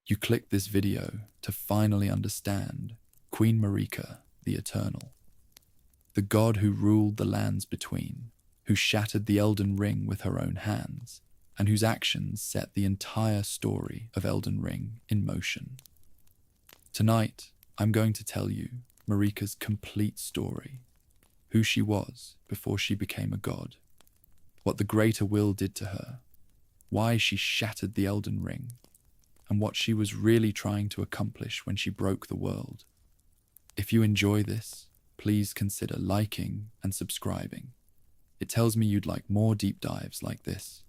You clicked this video to finally understand Queen Marika, the Eternal, the god who ruled the lands between, who shattered the Elden Ring with her own hands, and whose actions set the entire story of Elden Ring in motion. Tonight, I'm going to tell you Marika's complete story, who she was before she became a god, what the Greater Will did to her, why she shattered the Elden Ring, and what she was really trying to accomplish when she broke the world. If you enjoy this, please consider liking and subscribing. It tells me you'd like more deep dives like this.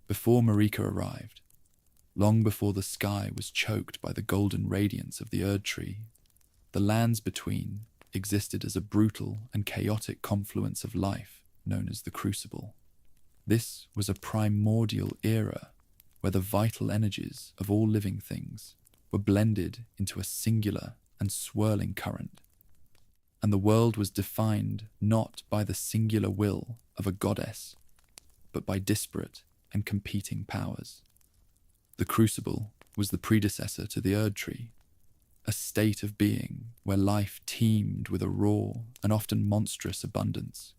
Before Marika arrived, long before the sky was choked by the golden radiance of the Erdtree, the lands between existed as a brutal and chaotic confluence of life known as the crucible. This was a primordial era where the vital energies of all living things were blended into a singular and swirling current, and the world was defined not by the singular will of a goddess, but by disparate and competing powers. The crucible was the predecessor to the Erdtree, a state of being where life teemed with a raw and often monstrous abundance,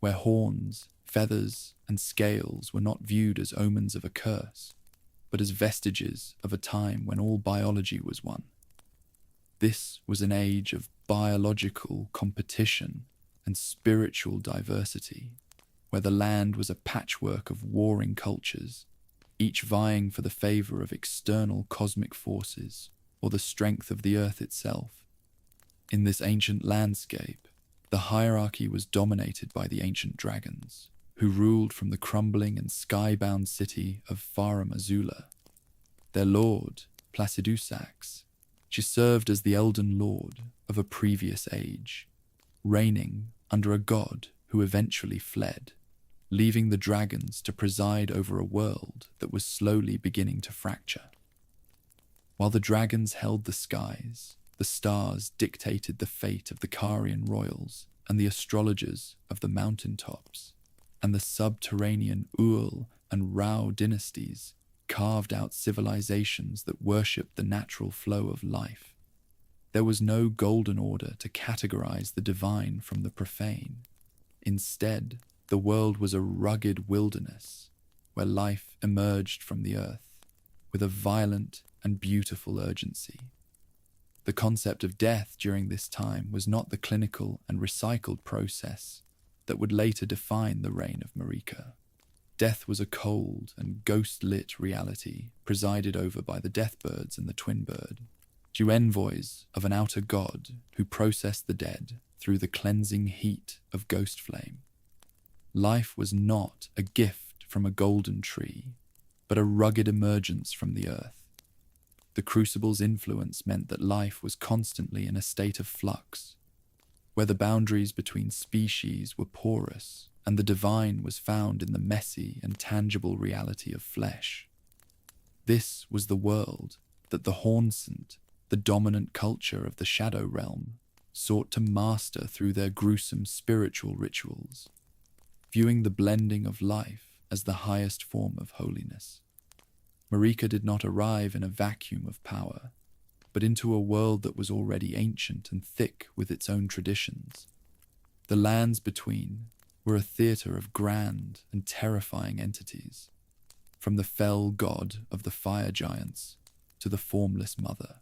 where horns, feathers, and scales were not viewed as omens of a curse, but as vestiges of a time when all biology was one. This was an age of biological competition and spiritual diversity, where the land was a patchwork of warring cultures, each vying for the favor of external cosmic forces or the strength of the earth itself. In this ancient landscape, the hierarchy was dominated by the ancient dragons, who ruled from the crumbling and skybound city of Farum Azula. Their lord, Placidusax, she served as the Elden Lord of a previous age, reigning under a god who eventually fled, leaving the dragons to preside over a world that was slowly beginning to fracture. While the dragons held the skies, the stars dictated the fate of the Carian royals and the astrologers of the mountaintops, and the subterranean Uul and Rao dynasties carved out civilizations that worshipped the natural flow of life. There was no golden order to categorize the divine from the profane. Instead, the world was a rugged wilderness where life emerged from the earth with a violent and beautiful urgency. The concept of death during this time was not the clinical and recycled process that would later define the reign of Marika. Death was a cold and ghost-lit reality presided over by the deathbirds and the twin bird, envoys of an outer god who processed the dead through the cleansing heat of ghost flame. Life was not a gift from a golden tree, but a rugged emergence from the earth. The crucible's influence meant that life was constantly in a state of flux, where the boundaries between species were porous and the divine was found in the messy and tangible reality of flesh. This was the world that the Hornsent, the dominant culture of the Shadow Realm, sought to master through their gruesome spiritual rituals, viewing the blending of life as the highest form of holiness. Marika did not arrive in a vacuum of power, but into a world that was already ancient and thick with its own traditions. The lands between were a theatre of grand and terrifying entities, from the fell god of the fire giants to the formless mother.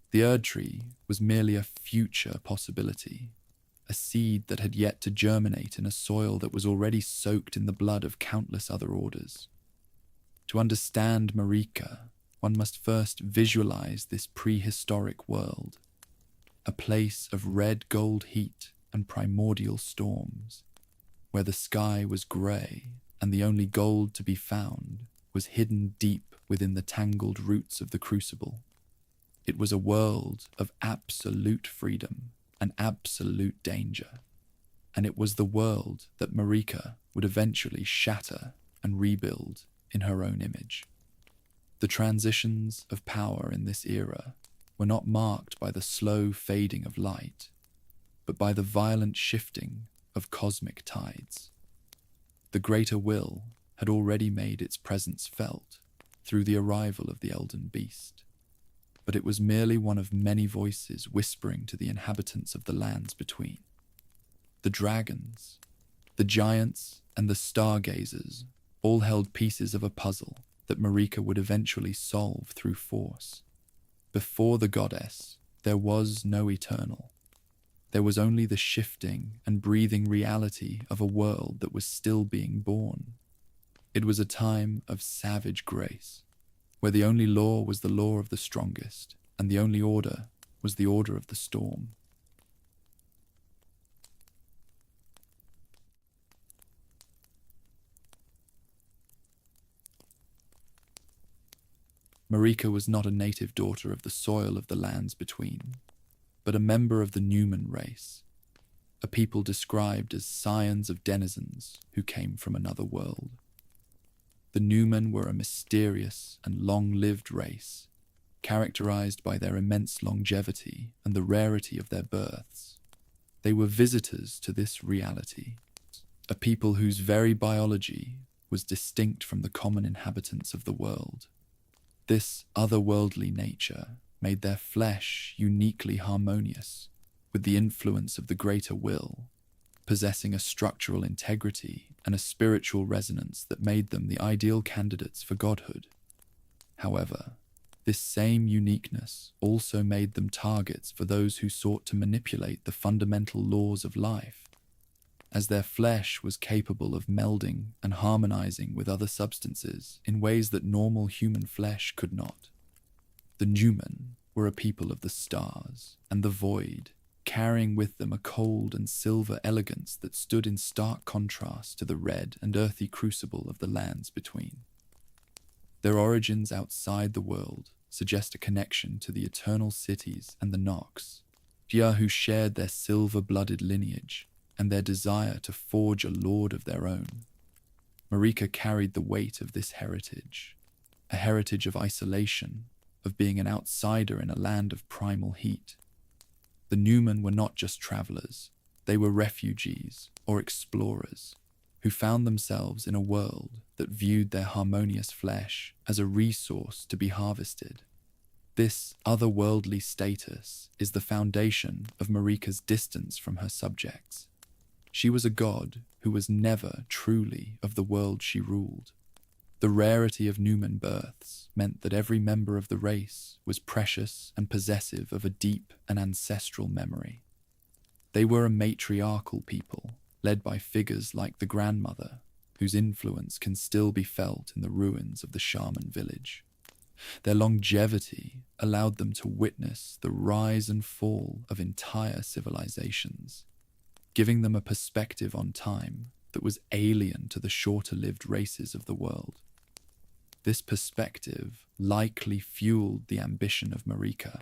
The Erdtree was merely a future possibility, a seed that had yet to germinate in a soil that was already soaked in the blood of countless other orders. To understand Marika, one must first visualize this prehistoric world, a place of red-gold heat and primordial storms, where the sky was grey and the only gold to be found was hidden deep within the tangled roots of the crucible. It was a world of absolute freedom and absolute danger, and it was the world that Marika would eventually shatter and rebuild in her own image. The transitions of power in this era were not marked by the slow fading of light, but by the violent shifting of cosmic tides. The greater will had already made its presence felt through the arrival of the Elden Beast, but it was merely one of many voices whispering to the inhabitants of the lands between. The dragons, the giants, and the stargazers all held pieces of a puzzle that Marika would eventually solve through force. Before the goddess, there was no eternal. There was only the shifting and breathing reality of a world that was still being born. It was a time of savage grace, where the only law was the law of the strongest, and the only order was the order of the storm. Marika was not a native daughter of the soil of the lands between, but a member of the Numen race, a people described as scions of denizens who came from another world. The Numen were a mysterious and long-lived race, characterized by their immense longevity and the rarity of their births. They were visitors to this reality, a people whose very biology was distinct from the common inhabitants of the world. This otherworldly nature made their flesh uniquely harmonious with the influence of the greater will, possessing a structural integrity and a spiritual resonance that made them the ideal candidates for godhood. However, this same uniqueness also made them targets for those who sought to manipulate the fundamental laws of life, as their flesh was capable of melding and harmonizing with other substances in ways that normal human flesh could not. The Numen were a people of the stars and the void, carrying with them a cold and silver elegance that stood in stark contrast to the red and earthy crucible of the lands between. Their origins outside the world suggest a connection to the eternal cities and the Nox, who shared their silver-blooded lineage and their desire to forge a lord of their own. Marika carried the weight of this heritage, a heritage of isolation, of being an outsider in a land of primal heat. The Numen were not just travelers, they were refugees or explorers who found themselves in a world that viewed their harmonious flesh as a resource to be harvested. This otherworldly status is the foundation of Marika's distance from her subjects. She was a god who was never truly of the world she ruled. The rarity of Numen births meant that every member of the race was precious and possessive of a deep and ancestral memory. They were a matriarchal people, led by figures like the grandmother, whose influence can still be felt in the ruins of the shaman village. Their longevity allowed them to witness the rise and fall of entire civilizations, giving them a perspective on time that was alien to the shorter-lived races of the world. This perspective likely fueled the ambition of Marika,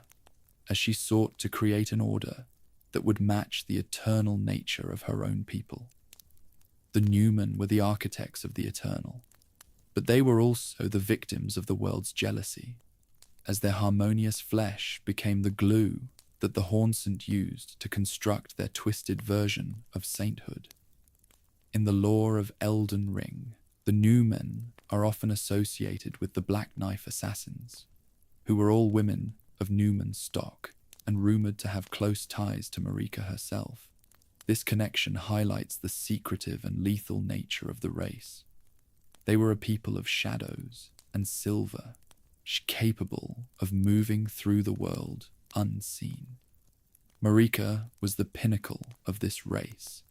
as she sought to create an order that would match the eternal nature of her own people. The Numen were the architects of the eternal, but they were also the victims of the world's jealousy, as their harmonious flesh became the glue that the Hornsent used to construct their twisted version of sainthood. In the lore of Elden Ring, the Numen are often associated with the Black Knife assassins, who were all women of Numen stock and rumored to have close ties to Marika herself. This connection highlights the secretive and lethal nature of the race. They were a people of shadows and silver, capable of moving through the world unseen. Marika was the pinnacle of this race,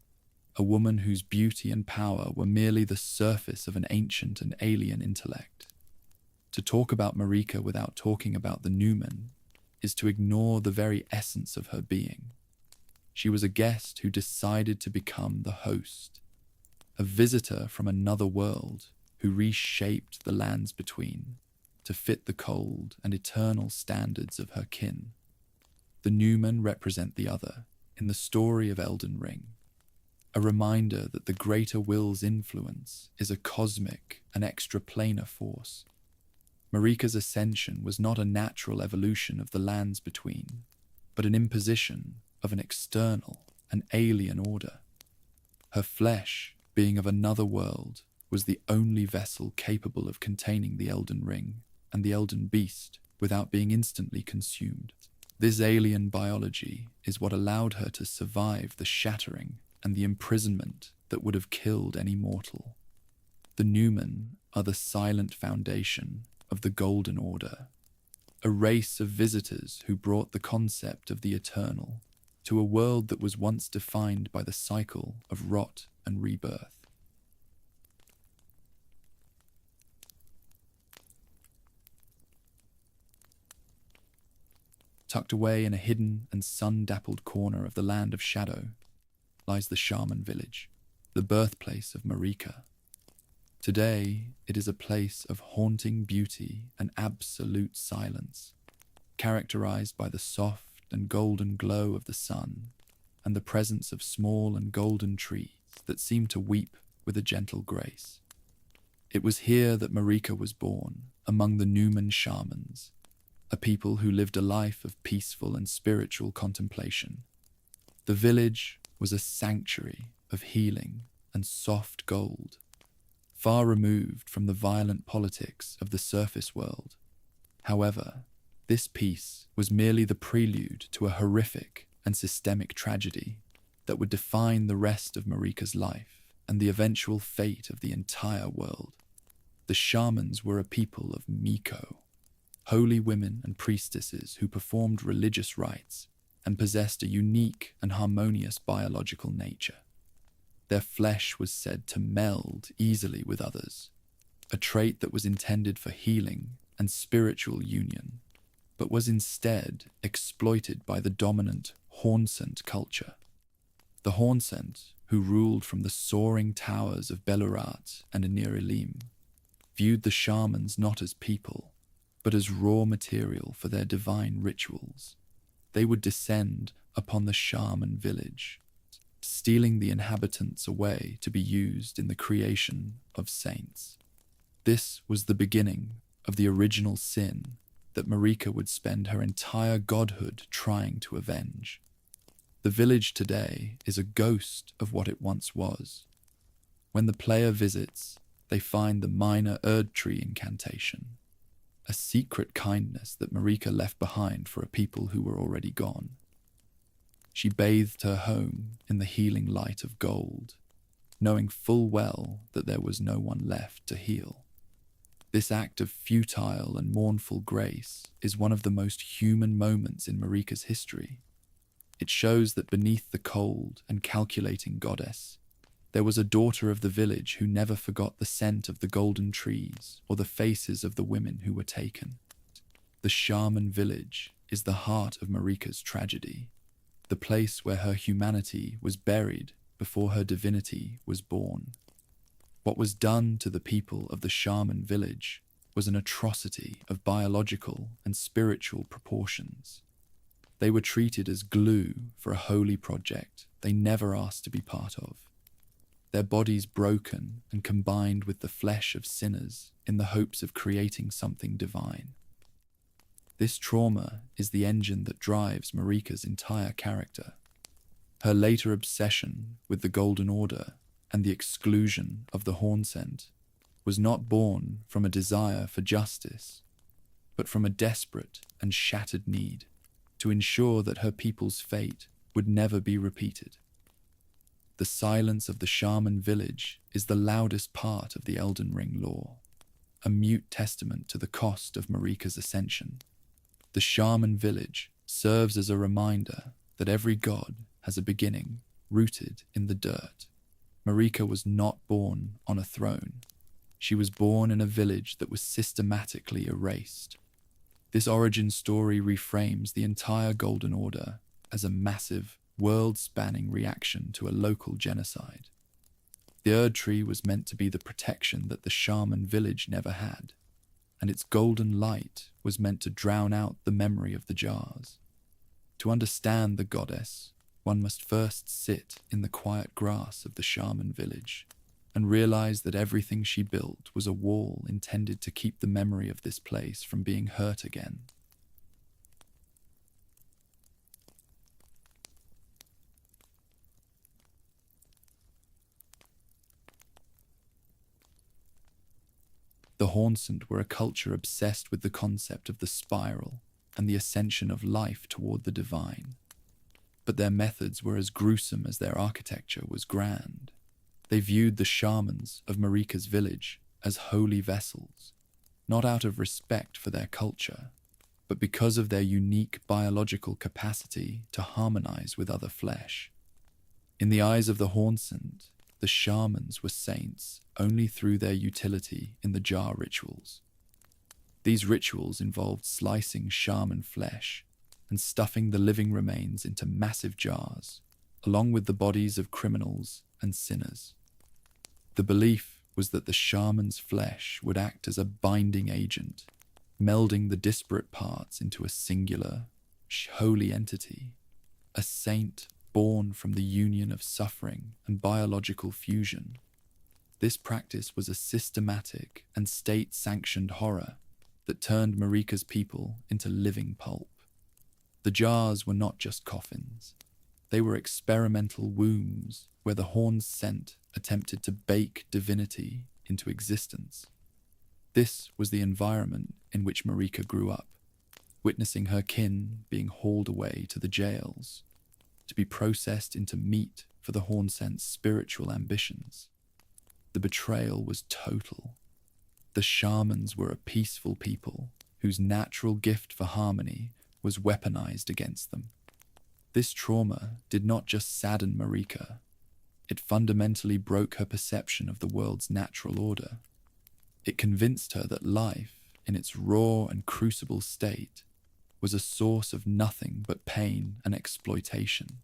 a woman whose beauty and power were merely the surface of an ancient and alien intellect. To talk about Marika without talking about the Numen is to ignore the very essence of her being. She was a guest who decided to become the host, a visitor from another world who reshaped the lands between to fit the cold and eternal standards of her kin. The Numen represent the other in the story of Elden Ring, a reminder that the greater will's influence is a cosmic and extraplanar force. Marika's ascension was not a natural evolution of the lands between, but an imposition of an external an alien order. Her flesh, being of another world, was the only vessel capable of containing the Elden Ring and the Elden Beast without being instantly consumed. This alien biology is what allowed her to survive the Shattering and the Imprisonment that would have killed any mortal. The Numen are the silent foundation of the Golden Order, a race of visitors who brought the concept of the eternal to a world that was once defined by the cycle of rot and rebirth. Tucked away in a hidden and sun-dappled corner of the Land of Shadow lies the shaman village, the birthplace of Marika. Today, it is a place of haunting beauty and absolute silence, characterized by the soft and golden glow of the sun and the presence of small and golden trees that seem to weep with a gentle grace. It was here that Marika was born, among the Numen shamans, a people who lived a life of peaceful and spiritual contemplation. The village was a sanctuary of healing and soft gold, far removed from the violent politics of the surface world. However, this peace was merely the prelude to a horrific and systemic tragedy that would define the rest of Marika's life and the eventual fate of the entire world. The shamans were a people of Miko, holy women and priestesses who performed religious rites and possessed a unique and harmonious biological nature. Their flesh was said to meld easily with others, a trait that was intended for healing and spiritual union, but was instead exploited by the dominant Hornsent culture. The Hornsent, who ruled from the soaring towers of Belurat and Anir Elim, viewed the shamans not as people, but as raw material for their divine rituals. They would descend upon the shaman village, stealing the inhabitants away to be used in the creation of saints. This was the beginning of the original sin that Marika would spend her entire godhood trying to avenge. The village today is a ghost of what it once was. When the player visits, they find the minor Erdtree incantation, a secret kindness that Marika left behind for a people who were already gone. She bathed her home in the healing light of gold, knowing full well that there was no one left to heal. This act of futile and mournful grace is one of the most human moments in Marika's history. It shows that beneath the cold and calculating goddess, there was a daughter of the village who never forgot the scent of the golden trees or the faces of the women who were taken. The shaman village is the heart of Marika's tragedy, the place where her humanity was buried before her divinity was born. What was done to the people of the shaman village was an atrocity of biological and spiritual proportions. They were treated as glue for a holy project they never asked to be part of. Their bodies broken and combined with the flesh of sinners in the hopes of creating something divine. This trauma is the engine that drives Marika's entire character. Her later obsession with the Golden Order and the exclusion of the Hornsent was not born from a desire for justice, but from a desperate and shattered need to ensure that her people's fate would never be repeated. The silence of the shaman village is the loudest part of the Elden Ring lore, a mute testament to the cost of Marika's ascension. The shaman village serves as a reminder that every god has a beginning rooted in the dirt. Marika was not born on a throne. She was born in a village that was systematically erased. This origin story reframes the entire Golden Order as a massive, world-spanning reaction to a local genocide. The Erdtree was meant to be the protection that the shaman village never had, and its golden light was meant to drown out the memory of the jars. To understand the goddess, one must first sit in the quiet grass of the shaman village and realize that everything she built was a wall intended to keep the memory of this place from being hurt again. The Hornsent were a culture obsessed with the concept of the spiral and the ascension of life toward the divine. But their methods were as gruesome as their architecture was grand. They viewed the shamans of Marika's village as holy vessels, not out of respect for their culture, but because of their unique biological capacity to harmonize with other flesh. In the eyes of the Hornsent, the shamans were saints only through their utility in the jar rituals. These rituals involved slicing shaman flesh and stuffing the living remains into massive jars, along with the bodies of criminals and sinners. The belief was that the shaman's flesh would act as a binding agent, melding the disparate parts into a singular, holy entity, a saint born from the union of suffering and biological fusion. This practice was a systematic and state-sanctioned horror that turned Marika's people into living pulp. The jars were not just coffins. They were experimental wombs where the Hornsent attempted to bake divinity into existence. This was the environment in which Marika grew up, witnessing her kin being hauled away to the jails, to be processed into meat for the Hornsent's spiritual ambitions. The betrayal was total. The shamans were a peaceful people whose natural gift for harmony was weaponized against them. This trauma did not just sadden Marika, it fundamentally broke her perception of the world's natural order. It convinced her that life, in its raw and crucible state, was a source of nothing but pain and exploitation.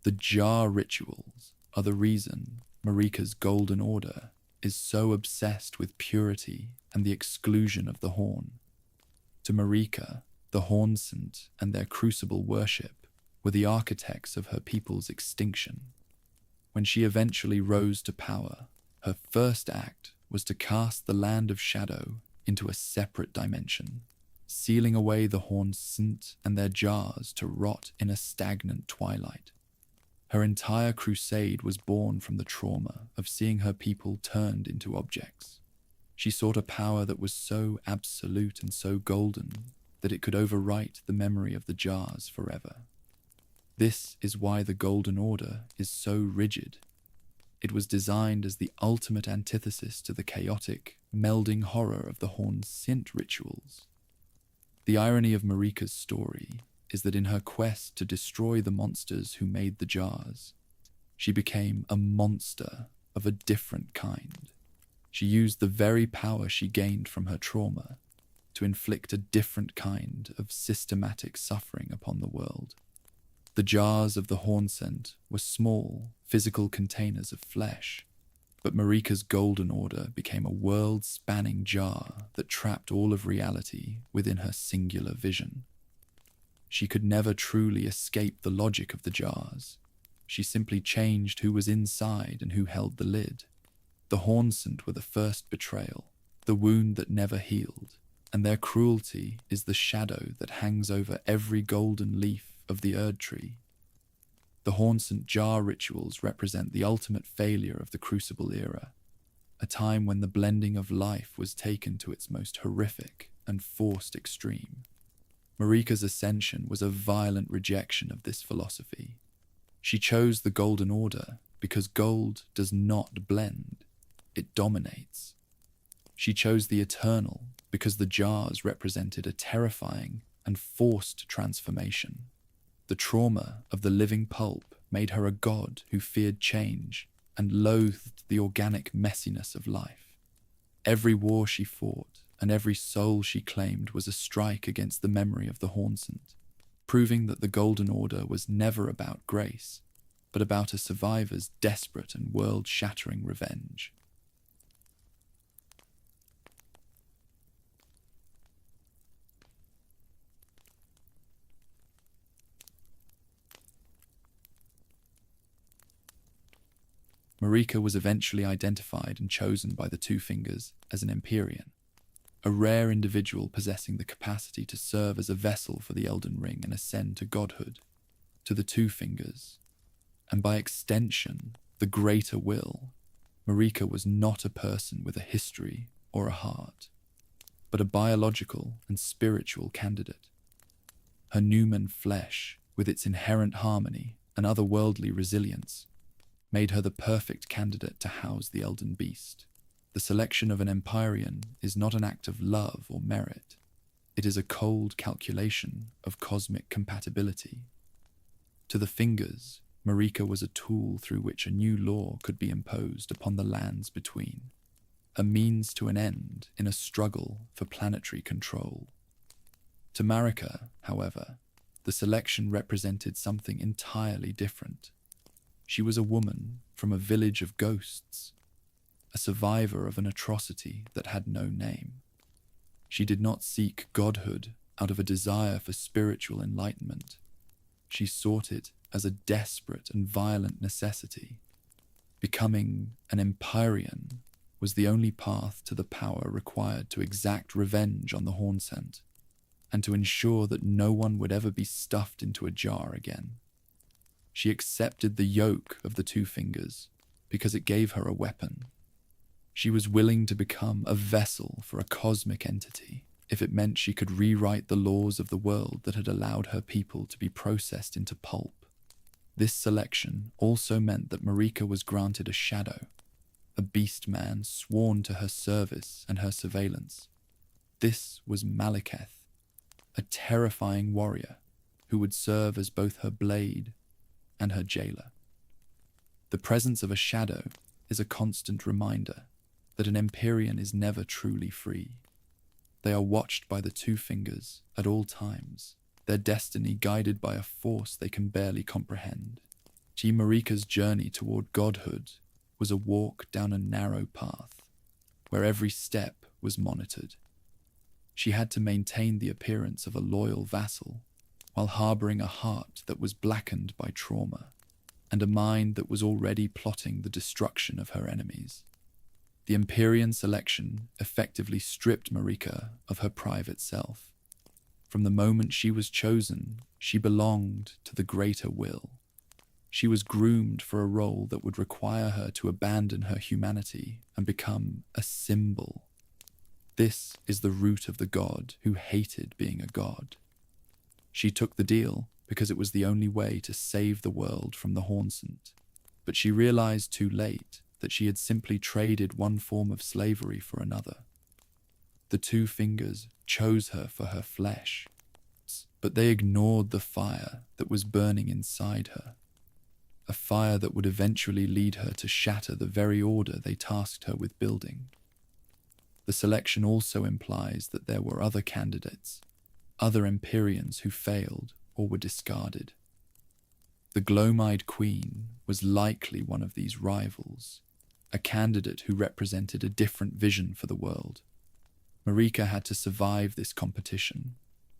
The jar rituals are the reason Marika's golden order is so obsessed with purity and the exclusion of the horn. To Marika, the Hornsent and their crucible worship were the architects of her people's extinction. When she eventually rose to power, her first act was to cast the land of shadow into a separate dimension, sealing away the Hornsent and their jars to rot in a stagnant twilight. Her entire crusade was born from the trauma of seeing her people turned into objects. She sought a power that was so absolute and so golden that it could overwrite the memory of the jars forever. This is why the Golden Order is so rigid. It was designed as the ultimate antithesis to the chaotic, melding horror of the Hornsent rituals. The irony of Marika's story is that in her quest to destroy the monsters who made the jars, she became a monster of a different kind. She used the very power she gained from her trauma to inflict a different kind of systematic suffering upon the world. The jars of the Hornsent were small, physical containers of flesh, but Marika's Golden Order became a world-spanning jar that trapped all of reality within her singular vision. She could never truly escape the logic of the jars. She simply changed who was inside and who held the lid. The Hornsent were the first betrayal, the wound that never healed, and their cruelty is the shadow that hangs over every golden leaf of the Erdtree. The Hornsent jar rituals represent the ultimate failure of the Crucible era, a time when the blending of life was taken to its most horrific and forced extreme. Marika's ascension was a violent rejection of this philosophy. She chose the Golden Order because gold does not blend, it dominates. She chose the eternal because the jars represented a terrifying and forced transformation. The trauma of the living pulp made her a god who feared change and loathed the organic messiness of life. Every war she fought and every soul she claimed was a strike against the memory of the Hornsent, proving that the Golden Order was never about grace, but about a survivor's desperate and world-shattering revenge. Marika was eventually identified and chosen by the Two Fingers as an Empyrean, a rare individual possessing the capacity to serve as a vessel for the Elden Ring and ascend to godhood, to the Two Fingers, and by extension, the Greater Will. Marika was not a person with a history or a heart, but a biological and spiritual candidate. Her numen flesh, with its inherent harmony and otherworldly resilience, made her the perfect candidate to house the Elden Beast. The selection of an Empyrean is not an act of love or merit. It is a cold calculation of cosmic compatibility. To the Fingers, Marika was a tool through which a new law could be imposed upon the lands between, a means to an end in a struggle for planetary control. To Marika, however, the selection represented something entirely different. She was a woman from a village of ghosts, a survivor of an atrocity that had no name. She did not seek godhood out of a desire for spiritual enlightenment. She sought it as a desperate and violent necessity. Becoming an Empyrean was the only path to the power required to exact revenge on the Hornsent, and to ensure that no one would ever be stuffed into a jar again. She accepted the yoke of the Two Fingers because it gave her a weapon. She was willing to become a vessel for a cosmic entity if it meant she could rewrite the laws of the world that had allowed her people to be processed into pulp. This selection also meant that Marika was granted a shadow, a beast man sworn to her service and her surveillance. This was Maliketh, a terrifying warrior who would serve as both her blade and her jailer. The presence of a shadow is a constant reminder that an Empyrean is never truly free. They are watched by the Two Fingers at all times, their destiny guided by a force they can barely comprehend. Marika's journey toward godhood was a walk down a narrow path, where every step was monitored. She had to maintain the appearance of a loyal vassal, while harboring a heart that was blackened by trauma, and a mind that was already plotting the destruction of her enemies. The Empyrean selection effectively stripped Marika of her private self. From the moment she was chosen, she belonged to the greater will. She was groomed for a role that would require her to abandon her humanity and become a symbol. This is the root of the god who hated being a god. She took the deal because it was the only way to save the world from the Hornsent, but she realized too late that she had simply traded one form of slavery for another. The Two Fingers chose her for her flesh, but they ignored the fire that was burning inside her, a fire that would eventually lead her to shatter the very order they tasked her with building. The selection also implies that there were other candidates, other Empyreans who failed or were discarded. The Gloam-Eyed Queen was likely one of these rivals, a candidate who represented a different vision for the world. Marika had to survive this competition,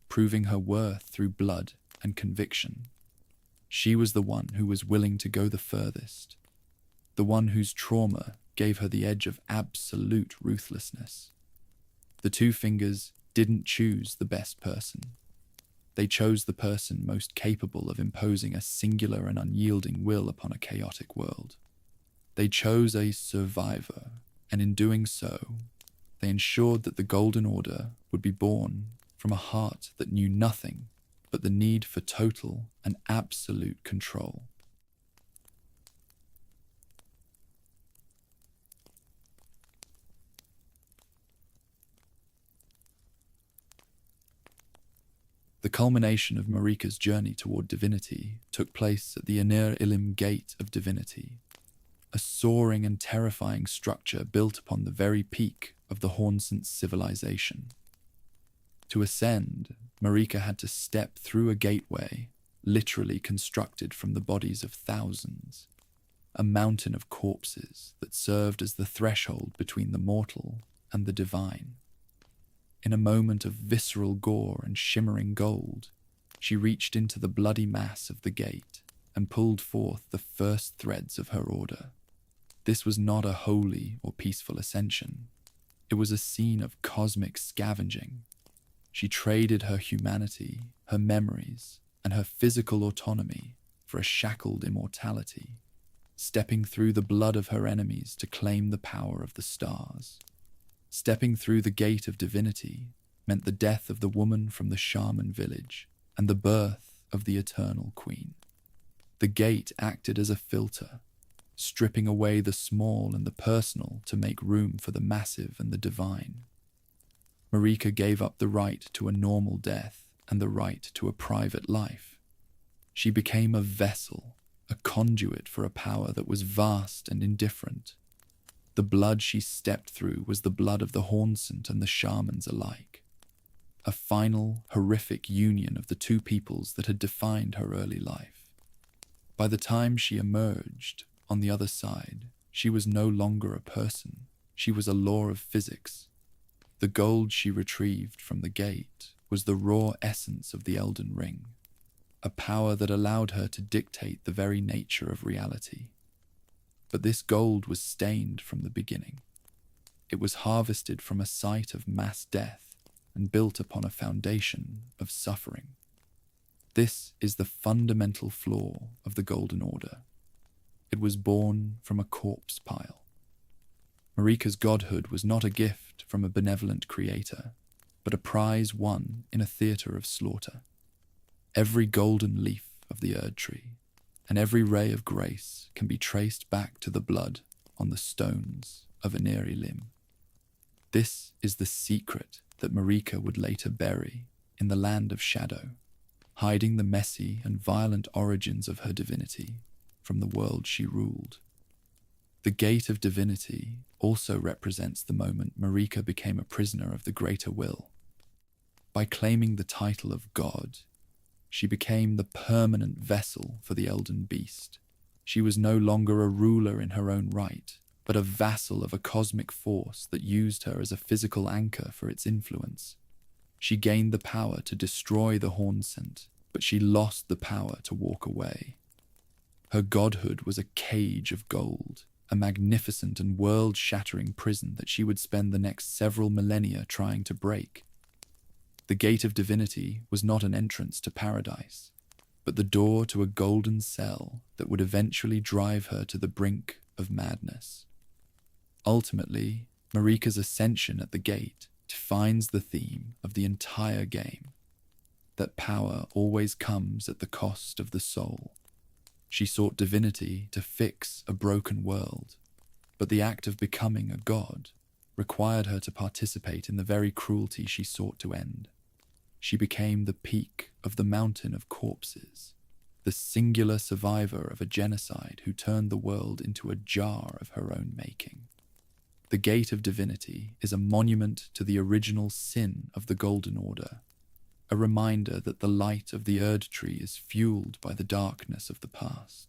proving her worth through blood and conviction. She was the one who was willing to go the furthest, the one whose trauma gave her the edge of absolute ruthlessness. The Two Fingers didn't choose the best person. They chose the person most capable of imposing a singular and unyielding will upon a chaotic world. They chose a survivor, and in doing so, they ensured that the Golden Order would be born from a heart that knew nothing but the need for total and absolute control. The culmination of Marika's journey toward divinity took place at the Anir Ilim Gate of Divinity, a soaring and terrifying structure built upon the very peak of the Hornsent civilization. To ascend, Marika had to step through a gateway literally constructed from the bodies of thousands, a mountain of corpses that served as the threshold between the mortal and the divine. In a moment of visceral gore and shimmering gold, she reached into the bloody mass of the gate and pulled forth the first threads of her order. This was not a holy or peaceful ascension. It was a scene of cosmic scavenging. She traded her humanity, her memories, and her physical autonomy for a shackled immortality, stepping through the blood of her enemies to claim the power of the stars. Stepping through the gate of divinity meant the death of the woman from the shaman village and the birth of the eternal queen. The gate acted as a filter, stripping away the small and the personal to make room for the massive and the divine. Marika gave up the right to a normal death and the right to a private life. She became a vessel, a conduit for a power that was vast and indifferent. The blood she stepped through was the blood of the Hornsent and the shamans alike. A final, horrific union of the two peoples that had defined her early life. By the time she emerged on the other side, she was no longer a person. She was a law of physics. The gold she retrieved from the gate was the raw essence of the Elden Ring, a power that allowed her to dictate the very nature of reality. But this gold was stained from the beginning. It was harvested from a site of mass death and built upon a foundation of suffering. This is the fundamental flaw of the Golden Order. It was born from a corpse pile. Marika's godhood was not a gift from a benevolent creator, but a prize won in a theatre of slaughter. Every golden leaf of the Erdtree and every ray of grace can be traced back to the blood on the stones of an eerie limb. This is the secret that Marika would later bury in the land of shadow, hiding the messy and violent origins of her divinity from the world she ruled. The gate of divinity also represents the moment Marika became a prisoner of the greater will. By claiming the title of God, she became the permanent vessel for the Elden Beast. She was no longer a ruler in her own right, but a vassal of a cosmic force that used her as a physical anchor for its influence. She gained the power to destroy the Hornsent, but she lost the power to walk away. Her godhood was a cage of gold, a magnificent and world-shattering prison that she would spend the next several millennia trying to break. The gate of divinity was not an entrance to paradise, but the door to a golden cell that would eventually drive her to the brink of madness. Ultimately, Marika's ascension at the gate defines the theme of the entire game, that power always comes at the cost of the soul. She sought divinity to fix a broken world, but the act of becoming a god required her to participate in the very cruelty she sought to end. She became the peak of the mountain of corpses, the singular survivor of a genocide who turned the world into a jar of her own making. The Gate of Divinity is a monument to the original sin of the Golden Order, a reminder that the light of the Erdtree is fueled by the darkness of the past.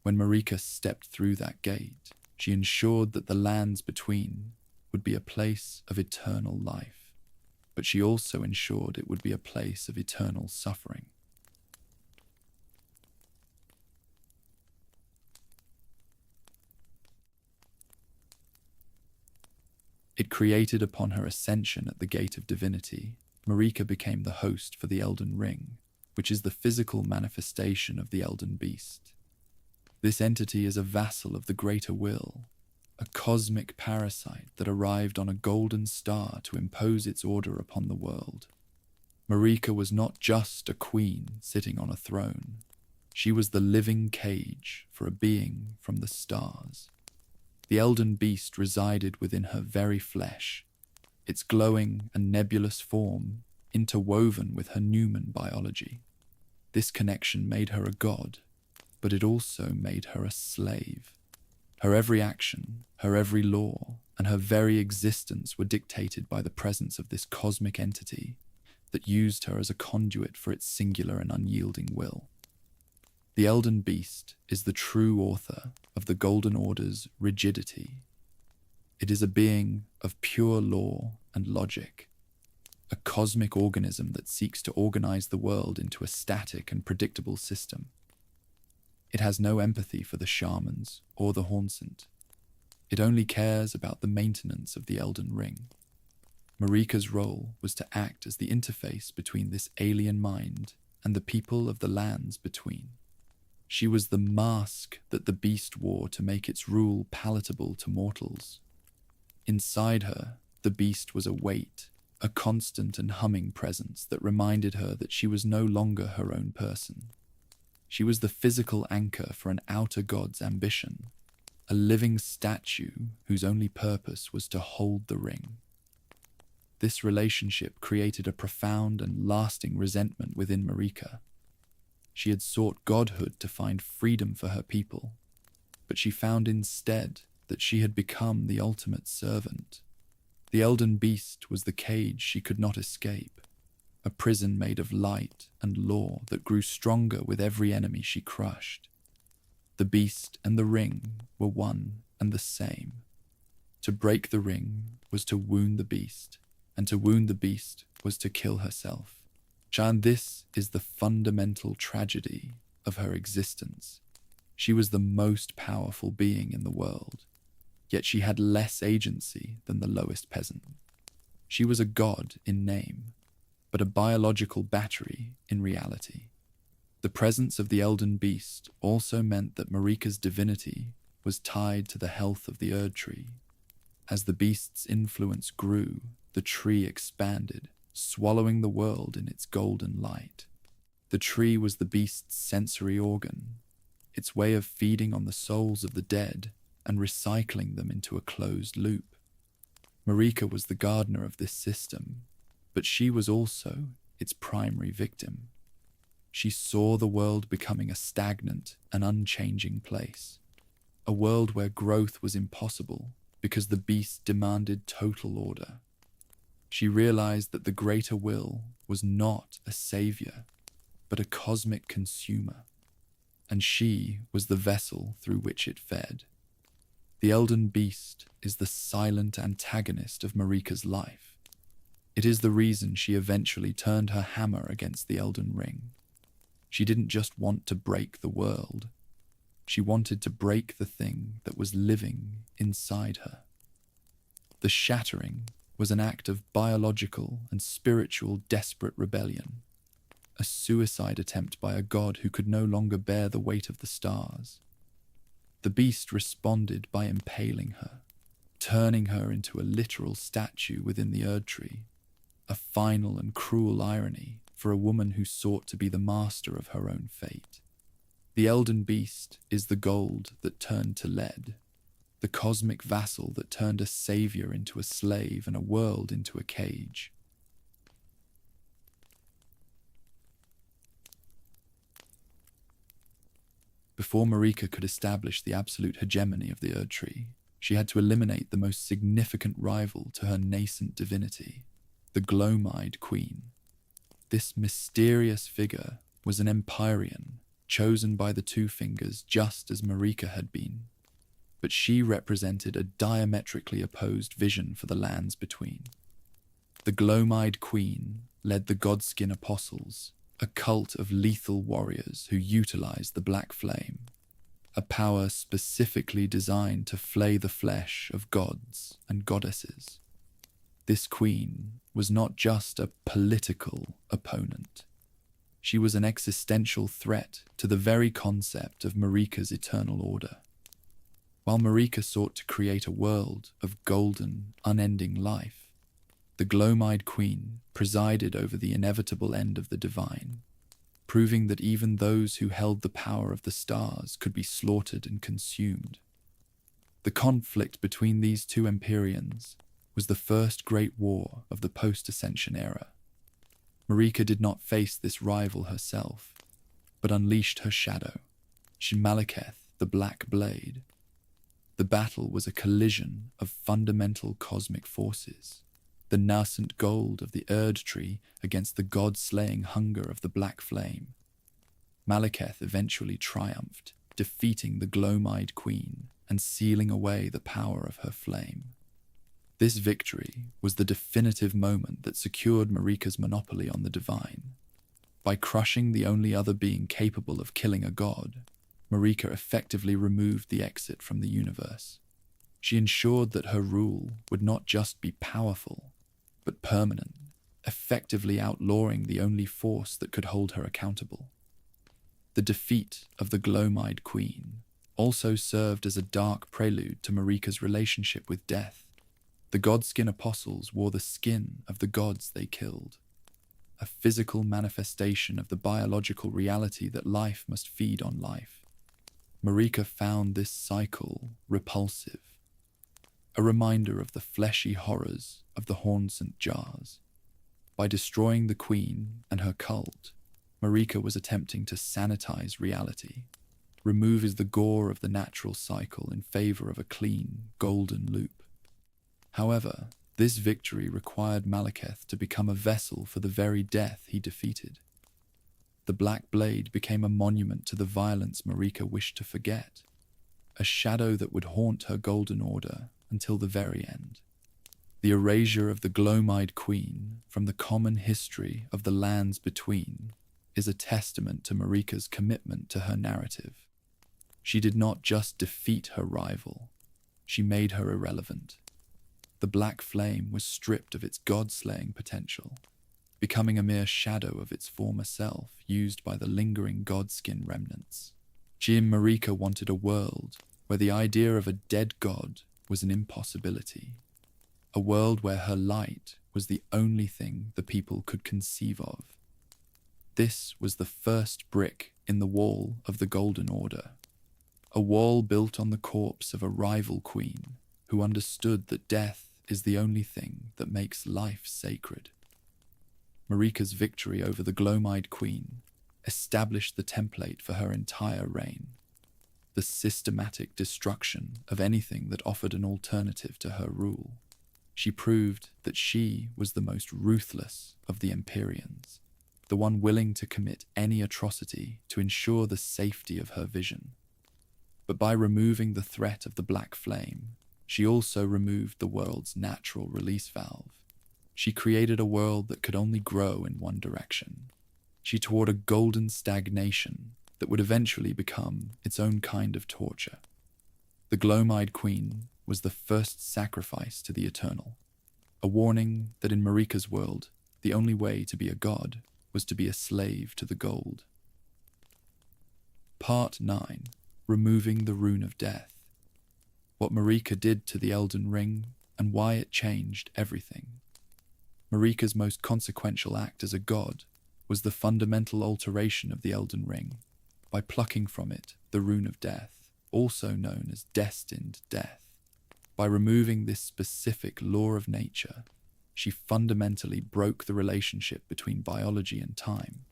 When Marika stepped through that gate, she ensured that the lands between would be a place of eternal life, but she also ensured it would be a place of eternal suffering. It created upon her ascension at the Gate of Divinity, Marika became the host for the Elden Ring, which is the physical manifestation of the Elden Beast. This entity is a vassal of the greater will, a cosmic parasite that arrived on a golden star to impose its order upon the world. Marika was not just a queen sitting on a throne. She was the living cage for a being from the stars. The Elden Beast resided within her very flesh, its glowing and nebulous form interwoven with her Numen biology. This connection made her a god, but it also made her a slave. Her every action, her every law, and her very existence were dictated by the presence of this cosmic entity that used her as a conduit for its singular and unyielding will. The Elden Beast is the true author of the Golden Order's rigidity. It is a being of pure law and logic, a cosmic organism that seeks to organize the world into a static and predictable system. It has no empathy for the shamans or the Hornsent. It only cares about the maintenance of the Elden Ring. Marika's role was to act as the interface between this alien mind and the people of the lands between. She was the mask that the beast wore to make its rule palatable to mortals. Inside her, The beast was a weight, a constant and humming presence that reminded her that she was no longer her own person. She was the physical anchor for an outer god's ambition, a living statue whose only purpose was to hold the ring. This relationship created a profound and lasting resentment within Marika. She had sought godhood to find freedom for her people, but she found instead that she had become the ultimate servant. The Elden Beast was the cage she could not escape, a prison made of light and law that grew stronger with every enemy she crushed. The beast and the ring were one and the same. To break the ring was to wound the beast, and to wound the beast was to kill herself. And this is the fundamental tragedy of her existence. She was the most powerful being in the world, yet she had less agency than the lowest peasant. She was a god in name, but a biological battery in reality. The presence of the Elden Beast also meant that Marika's divinity was tied to the health of the Erdtree. As the beast's influence grew, the tree expanded, swallowing the world in its golden light. The tree was the beast's sensory organ, its way of feeding on the souls of the dead and recycling them into a closed loop. Marika was the gardener of this system, but she was also its primary victim. She saw the world becoming a stagnant and unchanging place, a world where growth was impossible because the beast demanded total order. She realized that the greater will was not a savior, but a cosmic consumer, and she was the vessel through which it fed. The Elden Beast is the silent antagonist of Marika's life. It is the reason she eventually turned her hammer against the Elden Ring. She didn't just want to break the world. She wanted to break the thing that was living inside her. The Shattering was an act of biological and spiritual desperate rebellion, a suicide attempt by a god who could no longer bear the weight of the stars. The beast responded by impaling her, turning her into a literal statue within the Erdtree, a final and cruel irony for a woman who sought to be the master of her own fate. The Elden Beast is the gold that turned to lead, the cosmic vassal that turned a savior into a slave and a world into a cage. Before Marika could establish the absolute hegemony of the Erdtree, she had to eliminate the most significant rival to her nascent divinity, the Gloam-Eyed Queen. This mysterious figure was an Empyrean, chosen by the Two Fingers just as Marika had been, but she represented a diametrically opposed vision for the lands between. The Gloam-Eyed Queen led the Godskin Apostles, a cult of lethal warriors who utilized the Black Flame, a power specifically designed to flay the flesh of gods and goddesses. This queen was not just a political opponent. She was an existential threat to the very concept of Marika's eternal order. While Marika sought to create a world of golden, unending life, the Gloam-Eyed Queen presided over the inevitable end of the divine, proving that even those who held the power of the stars could be slaughtered and consumed. The conflict between these two Empyreans was the first great war of the post-Ascension era. Marika did not face this rival herself, but unleashed her shadow, Malekith, the Black Blade. The battle was a collision of fundamental cosmic forces, the nascent gold of the Erdtree against the god-slaying hunger of the Black Flame. Malekith eventually triumphed, defeating the Gloam-Eyed Queen and sealing away the power of her flame. This victory was the definitive moment that secured Marika's monopoly on the divine. By crushing the only other being capable of killing a god, Marika effectively removed the exit from the universe. She ensured that her rule would not just be powerful, but permanent, effectively outlawing the only force that could hold her accountable. The defeat of the Gloam-Eyed Queen also served as a dark prelude to Marika's relationship with death. The The godskin apostles wore the skin of the gods they killed, a physical manifestation of the biological reality that life must feed on life. Marika found this cycle repulsive, a reminder of the fleshy horrors of the Hornsent jars. By destroying the queen and her cult, Marika was attempting to sanitize reality, remove the gore of the natural cycle in favor of a clean, golden loop. However, this victory required Malekith to become a vessel for the very death he defeated. The Black Blade became a monument to the violence Marika wished to forget, a shadow that would haunt her Golden Order until the very end. The erasure of the Gloam-Eyed Queen from the common history of the lands between is a testament to Marika's commitment to her narrative. She did not just defeat her rival, she made her irrelevant. The Black Flame was stripped of its god-slaying potential, becoming a mere shadow of its former self used by the lingering godskin remnants. She and Marika wanted a world where the idea of a dead god was an impossibility, a world where her light was the only thing the people could conceive of. This was the first brick in the wall of the Golden Order, a wall built on the corpse of a rival queen who understood that death is the only thing that makes life sacred. Marika's victory over the Gloam-Eyed Queen established the template for her entire reign, the systematic destruction of anything that offered an alternative to her rule. She proved that she was the most ruthless of the Empyreans, the one willing to commit any atrocity to ensure the safety of her vision. But by removing the threat of the Black Flame, she also removed the world's natural release valve. She created a world that could only grow in one direction. She toward a golden stagnation that would eventually become its own kind of torture. The Gloam-Eyed Queen was the first sacrifice to the Eternal, a warning that in Marika's world, the only way to be a god was to be a slave to the gold. Part 9. Removing the Rune of Death. What Marika did to the Elden Ring and why it changed everything. Marika's most consequential act as a god was the fundamental alteration of the Elden Ring by plucking from it the Rune of Death, also known as destined death. By removing this specific law of nature, she fundamentally broke the relationship between biology and time.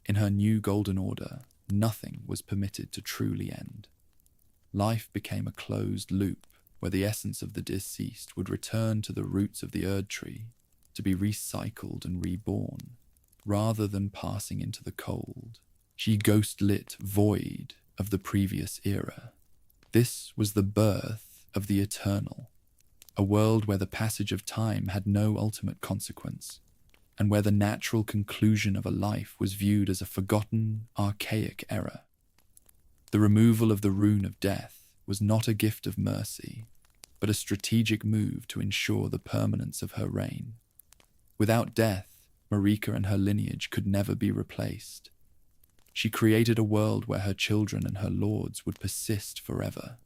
In her new Golden Order, nothing was permitted to truly end. Life became a closed loop where the essence of the deceased would return to the roots of the Erdtree to be recycled and reborn, rather than passing into the cold. She ghost-lit void of the previous era. This was the birth of the Eternal, a world where the passage of time had no ultimate consequence, and where the natural conclusion of a life was viewed as a forgotten, archaic error. The removal of the Rune of Death was not a gift of mercy, but a strategic move to ensure the permanence of her reign. Without death, Marika and her lineage could never be replaced. She created a world where her children and her lords would persist forever,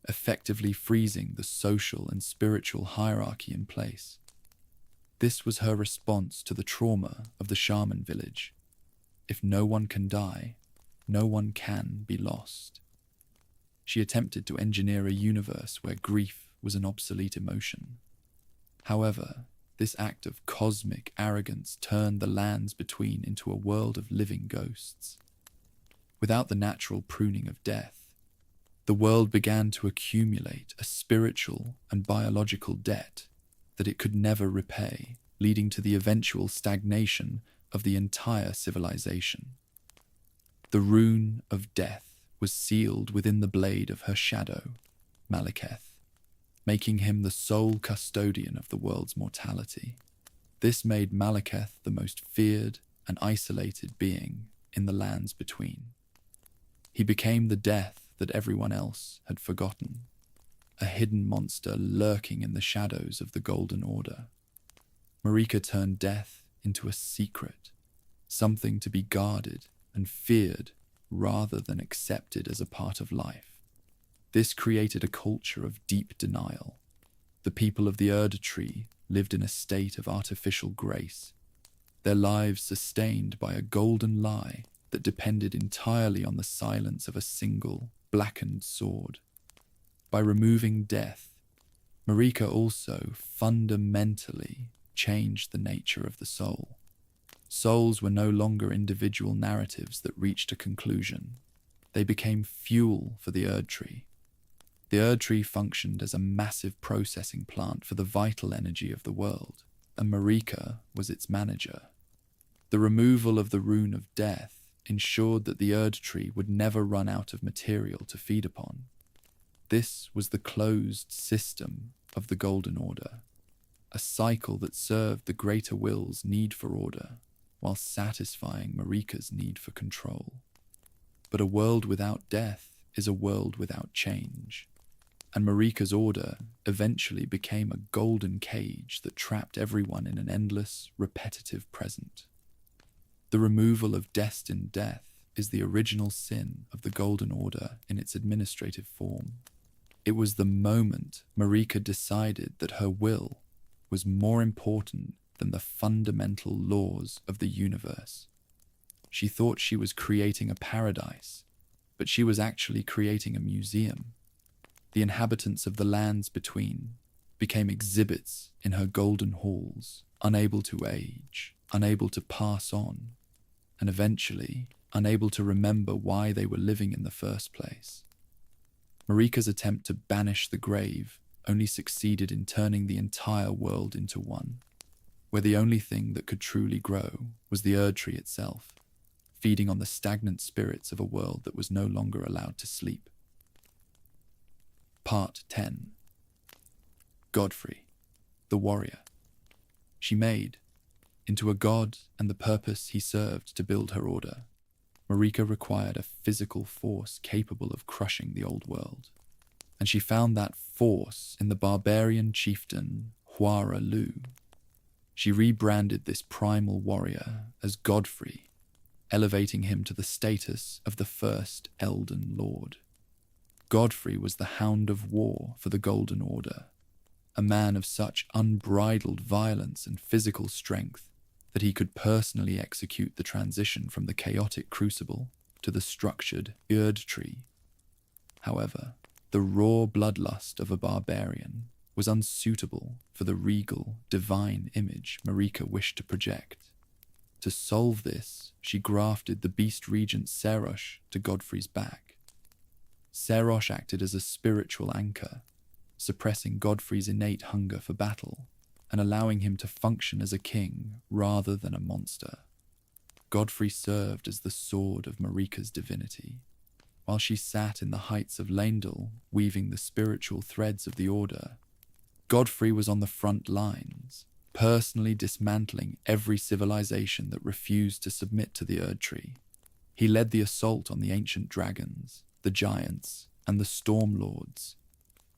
effectively freezing the social and spiritual hierarchy in place. This was her response to the trauma of the shaman village. If no one can die, no one can be lost. She attempted to engineer a universe where grief was an obsolete emotion. However, this act of cosmic arrogance turned the lands between into a world of living ghosts. Without the natural pruning of death, the world began to accumulate a spiritual and biological debt that it could never repay, leading to the eventual stagnation of the entire civilization. The Rune of Death was sealed within the blade of her shadow, Malekith, making him the sole custodian of the world's mortality. This made Malekith the most feared and isolated being in the lands between. He became the death that everyone else had forgotten, a hidden monster lurking in the shadows of the Golden Order. Marika turned death into a secret, something to be guarded and feared rather than accepted as a part of life. This created a culture of deep denial, The people of the Erdtree lived in a state of artificial grace, their lives sustained by a golden lie that depended entirely on the silence of a single, blackened sword. By removing death, Marika also fundamentally changed the nature of the soul. Souls were no longer individual narratives that reached a conclusion. They became fuel for the Erdtree. The Erdtree functioned as a massive processing plant for the vital energy of the world, and Marika was its manager. The removal of the rune of death ensured that the Erdtree would never run out of material to feed upon. This was the closed system of the Golden Order, a cycle that served the Greater Will's need for order while satisfying Marika's need for control. But a world without death is a world without change, and Marika's order eventually became a golden cage that trapped everyone in an endless, repetitive present. The removal of destined death is the original sin of the Golden Order in its administrative form. It was the moment Marika decided that her will was more important than the fundamental laws of the universe. She thought she was creating a paradise, but she was actually creating a museum. The inhabitants of the lands between became exhibits in her golden halls, unable to age, unable to pass on, and eventually unable to remember why they were living in the first place. Marika's attempt to banish the grave only succeeded in turning the entire world into one, where the only thing that could truly grow was the Erdtree itself, feeding on the stagnant spirits of a world that was no longer allowed to sleep. Part 10. Godfrey, the warrior. She made into a god and the purpose he served to build her order. Marika required a physical force capable of crushing the old world, and she found that force in the barbarian chieftain Huara Lu. She rebranded this primal warrior as Godfrey, elevating him to the status of the first Elden Lord. Godfrey was the hound of war for the Golden Order, a man of such unbridled violence and physical strength that he could personally execute the transition from the chaotic crucible to the structured Erdtree. However, the raw bloodlust of a barbarian was unsuitable for the regal, divine image Marika wished to project. To solve this, she grafted the beast regent Serosh to Godfrey's back. Serosh acted as a spiritual anchor, suppressing Godfrey's innate hunger for battle and allowing him to function as a king rather than a monster. Godfrey served as the sword of Marika's divinity, while she sat in the heights of Leyndell, weaving the spiritual threads of the Order. Godfrey was on the front lines, personally dismantling every civilization that refused to submit to the Erdtree. He led the assault on the ancient dragons, the giants, and the storm lords,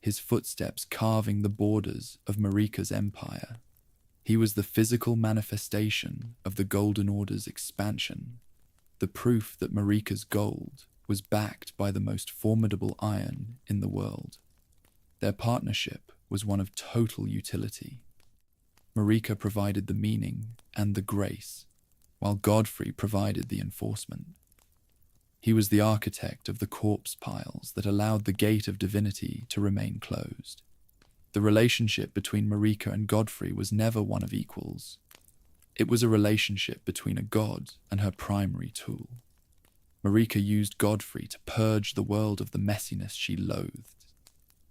his footsteps carving the borders of Marika's empire. He was the physical manifestation of the Golden Order's expansion, the proof that Marika's gold was backed by the most formidable iron in the world. Their partnership was one of total utility. Marika provided the meaning and the grace, while Godfrey provided the enforcement. He was the architect of the corpse piles that allowed the gate of divinity to remain closed. The relationship between Marika and Godfrey was never one of equals. It was a relationship between a god and her primary tool. Marika used Godfrey to purge the world of the messiness she loathed.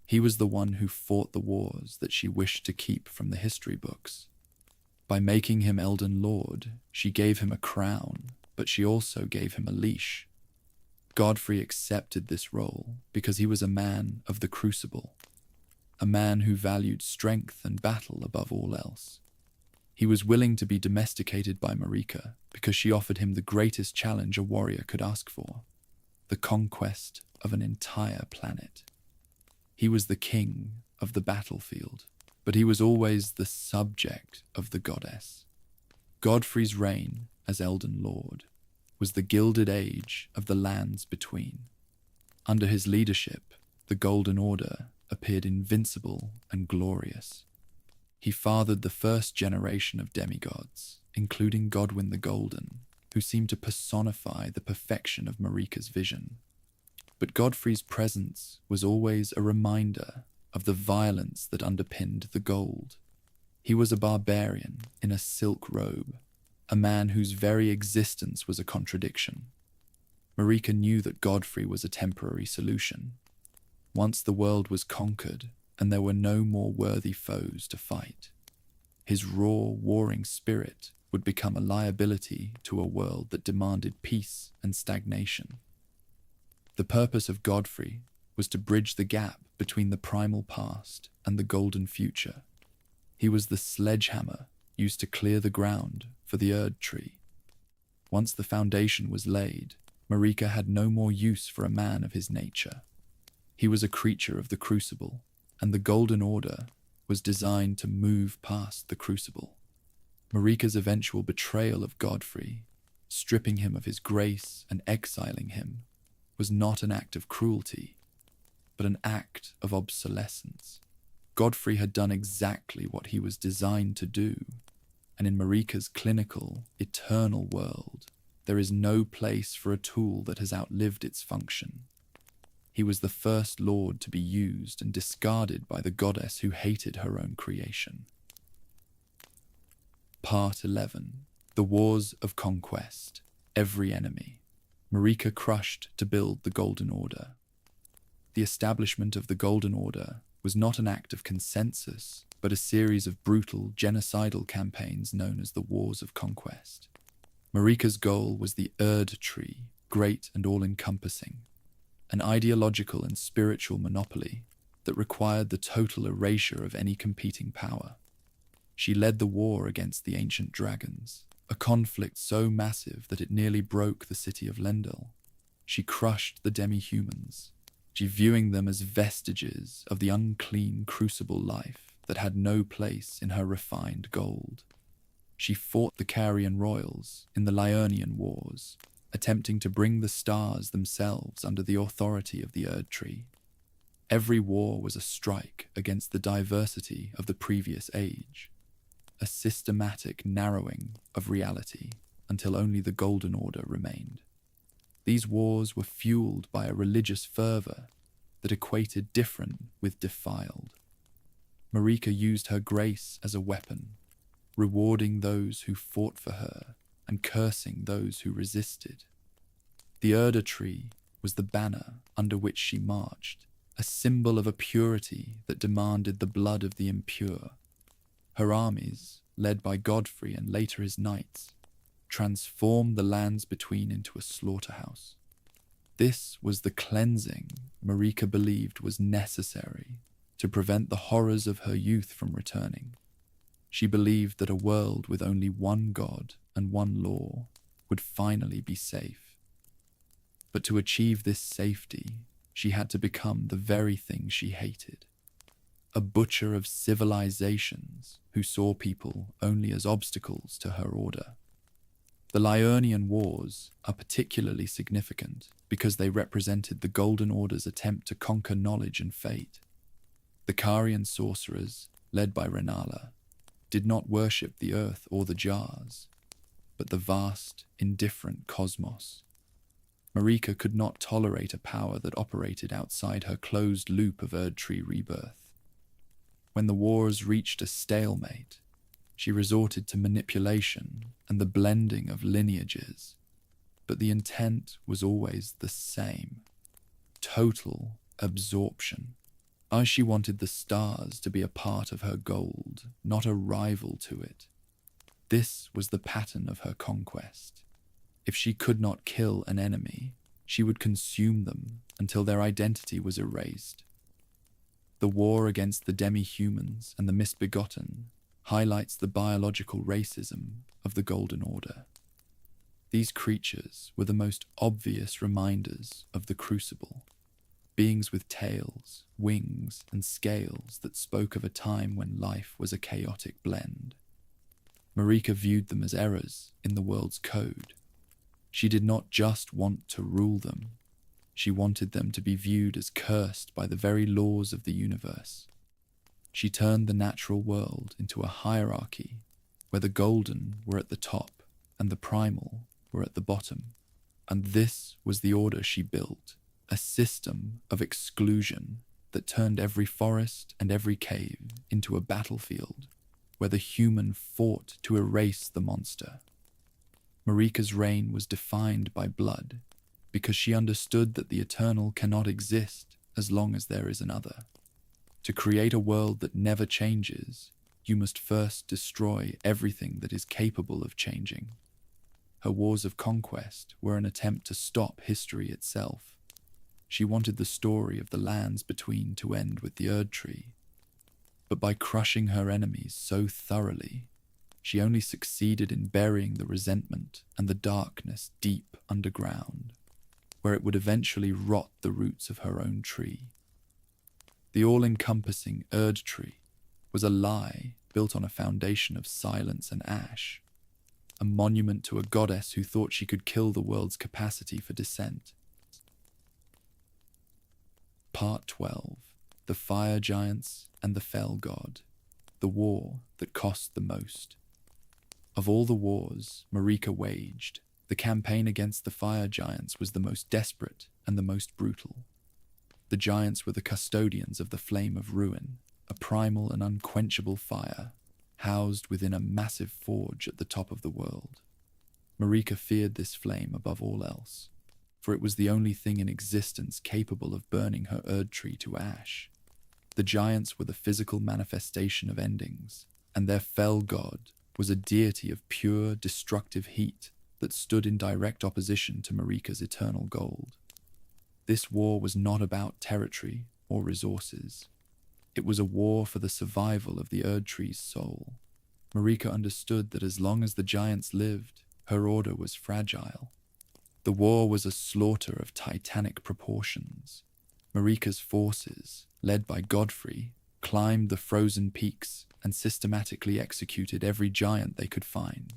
He was the one who fought the wars that she wished to keep from the history books. By making him Elden Lord, she gave him a crown, but she also gave him a leash. Godfrey accepted this role because he was a man of the crucible, a man who valued strength and battle above all else. He was willing to be domesticated by Marika because she offered him the greatest challenge a warrior could ask for, the conquest of an entire planet. He was the king of the battlefield, but he was always the subject of the goddess. Godfrey's reign as Elden Lord was the Gilded Age of the lands between. Under his leadership, the Golden Order appeared invincible and glorious. He fathered the first generation of demigods, including Godwyn the Golden, who seemed to personify the perfection of Marika's vision. But Godfrey's presence was always a reminder of the violence that underpinned the gold. He was a barbarian in a silk robe, a man whose very existence was a contradiction. Marika knew that Godfrey was a temporary solution. Once the world was conquered and there were no more worthy foes to fight, his raw, warring spirit would become a liability to a world that demanded peace and stagnation. The purpose of Godfrey was to bridge the gap between the primal past and the golden future. He was the sledgehammer used to clear the ground for the Erdtree. Once the foundation was laid, Marika had no more use for a man of his nature. He was a creature of the crucible, and the Golden Order was designed to move past the crucible. Marika's eventual betrayal of Godfrey, stripping him of his grace and exiling him, was not an act of cruelty, but an act of obsolescence. Godfrey had done exactly what he was designed to do, and in Marika's clinical, eternal world, there is no place for a tool that has outlived its function. He was the first lord to be used and discarded by the goddess who hated her own creation. Part 11. The Wars of Conquest. Every enemy. Marika crushed to build the Golden Order. The establishment of the Golden Order was not an act of consensus, but a series of brutal, genocidal campaigns known as the Wars of Conquest. Marika's goal was the Erdtree, great and all-encompassing, an ideological and spiritual monopoly that required the total erasure of any competing power. She led the war against the ancient dragons, a conflict so massive that it nearly broke the city of Lendil. She crushed the demi-humans, viewing them as vestiges of the unclean crucible life that had no place in her refined gold. She fought the Carian royals in the Liurnian wars, attempting to bring the stars themselves under the authority of the Erdtree. Every war was a strike against the diversity of the previous age, a systematic narrowing of reality until only the Golden Order remained. These wars were fueled by a religious fervor that equated different with defiled. Marika used her grace as a weapon, rewarding those who fought for her and cursing those who resisted. The Erdtree was the banner under which she marched, a symbol of a purity that demanded the blood of the impure. Her armies, led by Godfrey and later his knights, transformed the lands between into a slaughterhouse. This was the cleansing Marika believed was necessary to prevent the horrors of her youth from returning. She believed that a world with only one God and one law would finally be safe. But to achieve this safety, she had to become the very thing she hated. A butcher of civilizations who saw people only as obstacles to her order. The Liurnian Wars are particularly significant because they represented the Golden Order's attempt to conquer knowledge and fate. The Carian sorcerers, led by Renala, did not worship the earth or the jars, but the vast, indifferent cosmos. Marika could not tolerate a power that operated outside her closed loop of Erdtree rebirth. When the wars reached a stalemate, she resorted to manipulation and the blending of lineages, but the intent was always the same: total absorption. As she wanted the stars to be a part of her gold, not a rival to it. This was the pattern of her conquest. If she could not kill an enemy, she would consume them until their identity was erased. The war against the demi-humans and the misbegotten highlights the biological racism of the Golden Order. These creatures were the most obvious reminders of the crucible, beings with tails, wings, and scales that spoke of a time when life was a chaotic blend. Marika viewed them as errors in the world's code. She did not just want to rule them, She wanted them to be viewed as cursed by the very laws of the universe. She turned the natural world into a hierarchy where the golden were at the top and the primal were at the bottom. And this was the order she built, a system of exclusion that turned every forest and every cave into a battlefield where the human fought to erase the monster. Marika's reign was defined by blood because she understood that the eternal cannot exist as long as there is another. To create a world that never changes, you must first destroy everything that is capable of changing. Her wars of conquest were an attempt to stop history itself. She wanted the story of the lands between to end with the Erdtree. But by crushing her enemies so thoroughly, she only succeeded in burying the resentment and the darkness deep underground, where it would eventually rot the roots of her own tree. The all-encompassing Erdtree was a lie built on a foundation of silence and ash, a monument to a goddess who thought she could kill the world's capacity for dissent. Part 12. The Fire Giants and the Fell God. The war that cost the most. Of all the wars Marika waged, the campaign against the Fire Giants was the most desperate and the most brutal. The giants were the custodians of the flame of ruin, a primal and unquenchable fire, housed within a massive forge at the top of the world. Marika feared this flame above all else, for it was the only thing in existence capable of burning her Erdtree to ash. The giants were the physical manifestation of endings, and their fell god was a deity of pure, destructive heat that stood in direct opposition to Marika's eternal gold. This war was not about territory or resources. It was a war for the survival of the Erdtree's soul. Marika understood that as long as the giants lived, her order was fragile. The war was a slaughter of titanic proportions. Marika's forces, led by Godfrey, climbed the frozen peaks and systematically executed every giant they could find.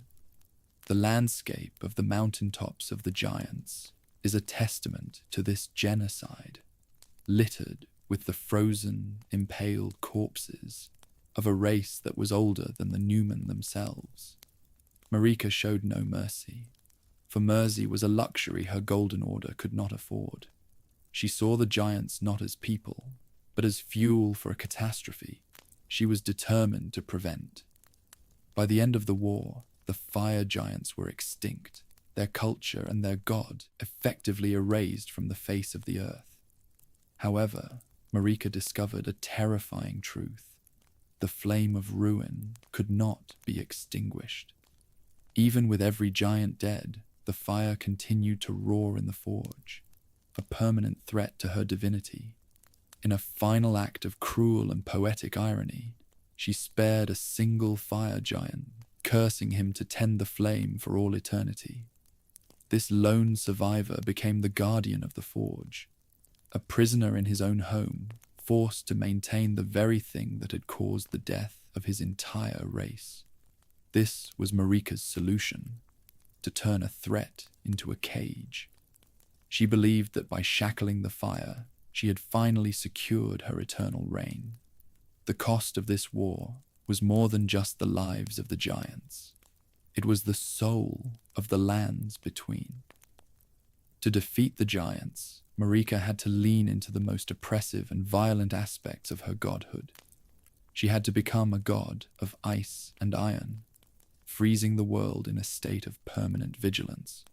The landscape of the mountaintops of the giants is a testament to this genocide, littered with the frozen, impaled corpses of a race that was older than the Numen themselves. Marika showed no mercy, for mercy was a luxury her golden order could not afford. She saw the giants not as people, but as fuel for a catastrophe she was determined to prevent. By the end of the war, the fire giants were extinct, their culture and their god effectively erased from the face of the earth. However, Marika discovered a terrifying truth. The flame of ruin could not be extinguished. Even with every giant dead, the fire continued to roar in the forge, a permanent threat to her divinity. In a final act of cruel and poetic irony, she spared a single fire giant, cursing him to tend the flame for all eternity. This lone survivor became the guardian of the forge, a prisoner in his own home, forced to maintain the very thing that had caused the death of his entire race. This was Marika's solution, to turn a threat into a cage. She believed that by shackling the fire, she had finally secured her eternal reign. The cost of this war was more than just the lives of the giants. It was the soul of the lands between. To defeat the giants, Marika had to lean into the most oppressive and violent aspects of her godhood. She had to become a god of ice and iron, freezing the world in a state of permanent vigilance.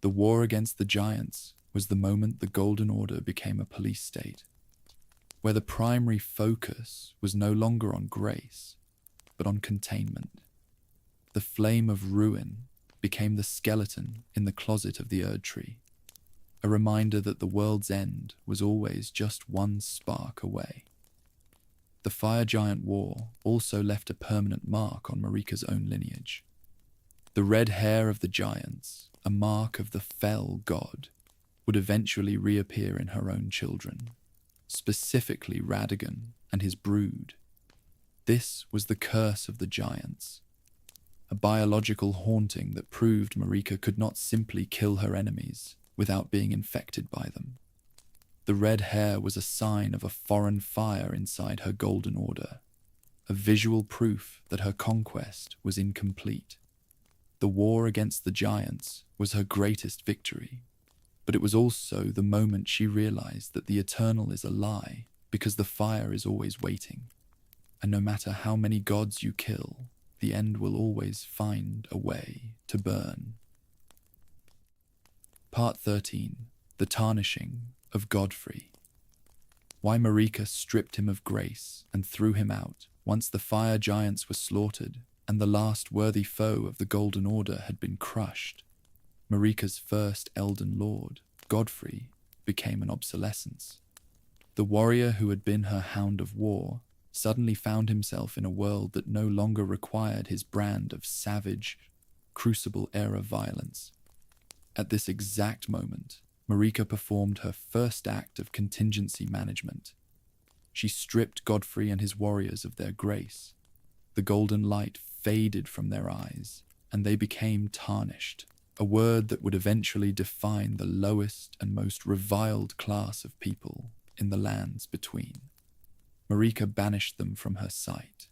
The war against the giants was the moment the Golden Order became a police state, where the primary focus was no longer on grace, but on containment. The flame of ruin became the skeleton in the closet of the Erdtree, a reminder that the world's end was always just one spark away. The Fire Giant War also left a permanent mark on Marika's own lineage. The red hair of the giants, a mark of the fell god, would eventually reappear in her own children, specifically Radagon and his brood. This was the curse of the giants, a biological haunting that proved Marika could not simply kill her enemies without being infected by them. The red hair was a sign of a foreign fire inside her golden order, a visual proof that her conquest was incomplete. The war against the giants was her greatest victory, but it was also the moment she realized that the eternal is a lie because the fire is always waiting. And no matter how many gods you kill, the end will always find a way to burn. Part 13. The Tarnishing of Godfrey. Why Marika stripped him of grace and threw him out once the fire giants were slaughtered and the last worthy foe of the Golden Order had been crushed. Marika's first Elden Lord, Godfrey, became an obsolescence. The warrior who had been her hound of war suddenly found himself in a world that no longer required his brand of savage, crucible-era violence. At this exact moment, Marika performed her first act of contingency management. She stripped Godfrey and his warriors of their grace. The golden light faded from their eyes, and they became tarnished, a word that would eventually define the lowest and most reviled class of people in the lands between. Marika banished them from her sight,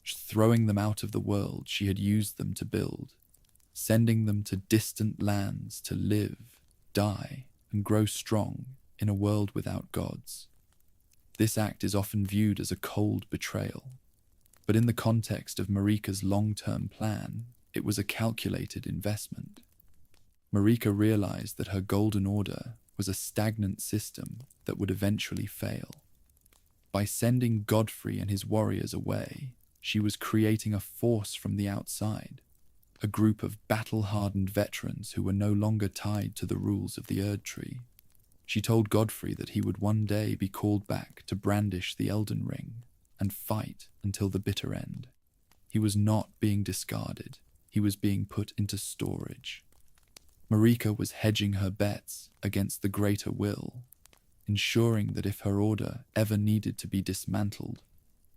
throwing them out of the world she had used them to build, sending them to distant lands to live, die, and grow strong in a world without gods. This act is often viewed as a cold betrayal, but in the context of Marika's long-term plan, it was a calculated investment. Marika realized that her Golden Order was a stagnant system that would eventually fail. By sending Godfrey and his warriors away, she was creating a force from the outside, a group of battle-hardened veterans who were no longer tied to the rules of the Erdtree. She told Godfrey that he would one day be called back to brandish the Elden Ring and fight until the bitter end. He was not being discarded, he was being put into storage. Marika was hedging her bets against the greater will, ensuring that if her order ever needed to be dismantled,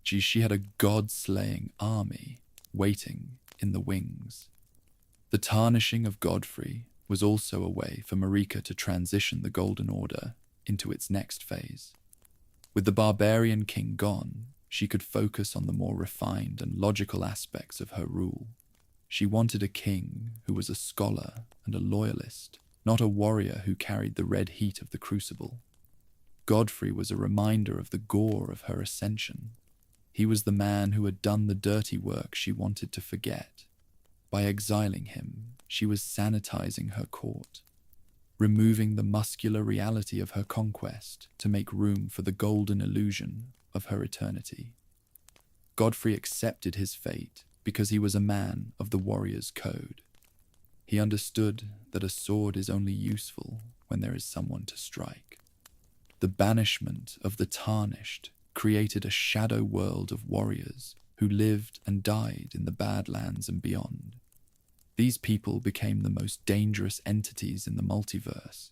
she had a god-slaying army waiting in the wings. The tarnishing of Godfrey was also a way for Marika to transition the Golden Order into its next phase. With the barbarian king gone, she could focus on the more refined and logical aspects of her rule. She wanted a king who was a scholar and a loyalist, not a warrior who carried the red heat of the crucible. Godfrey was a reminder of the gore of her ascension. He was the man who had done the dirty work she wanted to forget. By exiling him, she was sanitizing her court, removing the muscular reality of her conquest to make room for the golden illusion of her eternity. Godfrey accepted his fate because he was a man of the warrior's code. He understood that a sword is only useful when there is someone to strike. The banishment of the tarnished created a shadow world of warriors who lived and died in the Badlands and beyond. These people became the most dangerous entities in the multiverse,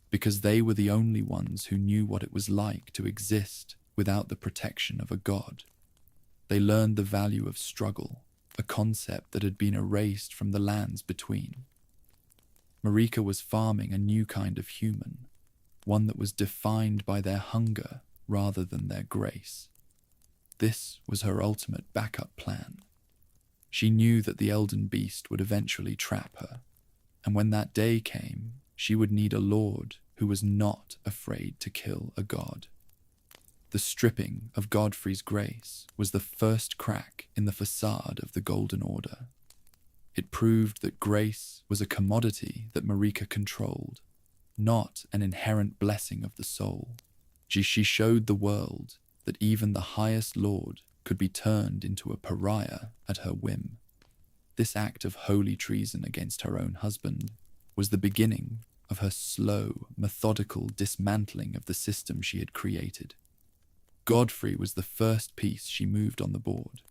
because they were the only ones who knew what it was like to exist without the protection of a god. They learned the value of struggle, a concept that had been erased from the lands between. Marika was farming a new kind of human, one that was defined by their hunger rather than their grace. This was her ultimate backup plan. She knew that the Elden Beast would eventually trap her, and when that day came, she would need a lord who was not afraid to kill a god. The stripping of Godfrey's grace was the first crack in the facade of the Golden Order. It proved that grace was a commodity that Marika controlled, not an inherent blessing of the soul. She showed the world that even the highest lord could be turned into a pariah at her whim. This act of holy treason against her own husband was the beginning of her slow, methodical dismantling of the system she had created. Godfrey was the first piece she moved on the board,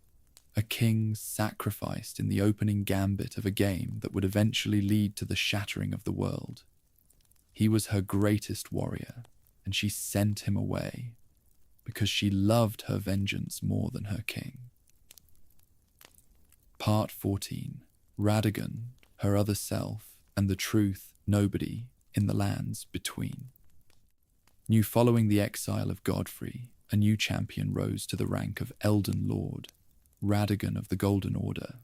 a king sacrificed in the opening gambit of a game that would eventually lead to the shattering of the world. He was her greatest warrior, and she sent him away because she loved her vengeance more than her king. Part 14. Radagon, her other self, and the truth nobody in the lands between. knew following the exile of Godfrey, a new champion rose to the rank of Elden Lord, Radagon of the Golden Order.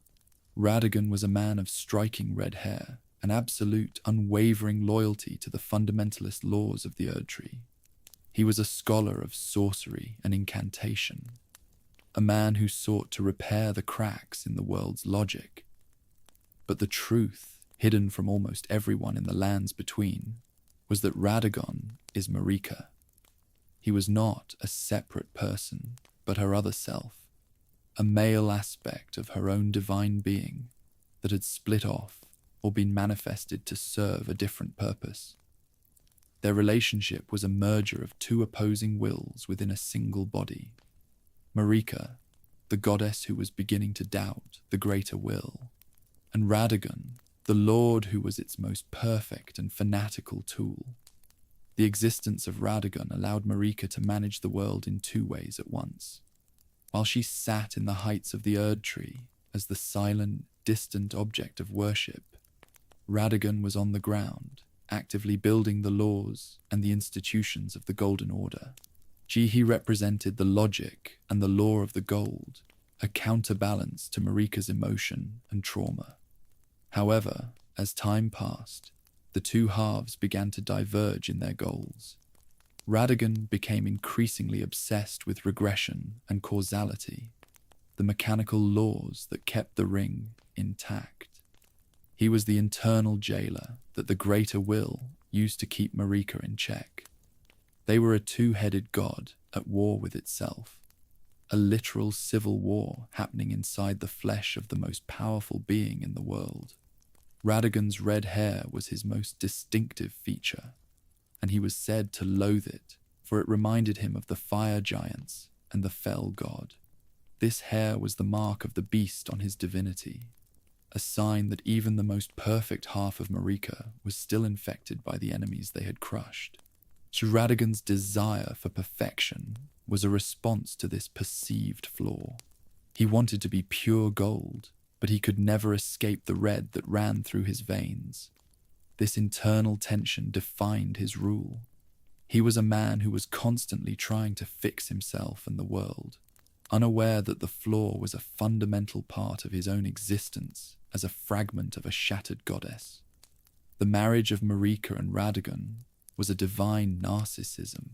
Radagon was a man of striking red hair, an absolute, unwavering loyalty to the fundamentalist laws of the Erdtree. He was a scholar of sorcery and incantation, a man who sought to repair the cracks in the world's logic. But the truth, hidden from almost everyone in the lands between, was that Radagon is Marika. He was not a separate person, but her other self, a male aspect of her own divine being that had split off or been manifested to serve a different purpose. Their relationship was a merger of two opposing wills within a single body. Marika, the goddess who was beginning to doubt the greater will, and Radagon, the lord who was its most perfect and fanatical tool. The existence of Radagon allowed Marika to manage the world in two ways at once. While she sat in the heights of the Erdtree as the silent, distant object of worship, Radagon was on the ground, actively building the laws and the institutions of the Golden Order. He represented the logic and the law of the gold, a counterbalance to Marika's emotion and trauma. However, as time passed, the two halves began to diverge in their goals. Radagon became increasingly obsessed with regression and causality, the mechanical laws that kept the ring intact. He was the internal jailer that the greater will used to keep Marika in check. They were a two-headed god at war with itself, a literal civil war happening inside the flesh of the most powerful being in the world. Radagon's red hair was his most distinctive feature, and he was said to loathe it, for it reminded him of the fire giants and the fell god. This hair was the mark of the beast on his divinity, a sign that even the most perfect half of Marika was still infected by the enemies they had crushed. So Radagon's desire for perfection was a response to this perceived flaw. He wanted to be pure gold, but he could never escape the red that ran through his veins. This internal tension defined his rule. He was a man who was constantly trying to fix himself and the world, unaware that the flaw was a fundamental part of his own existence as a fragment of a shattered goddess. The marriage of Marika and Radagon was a divine narcissism.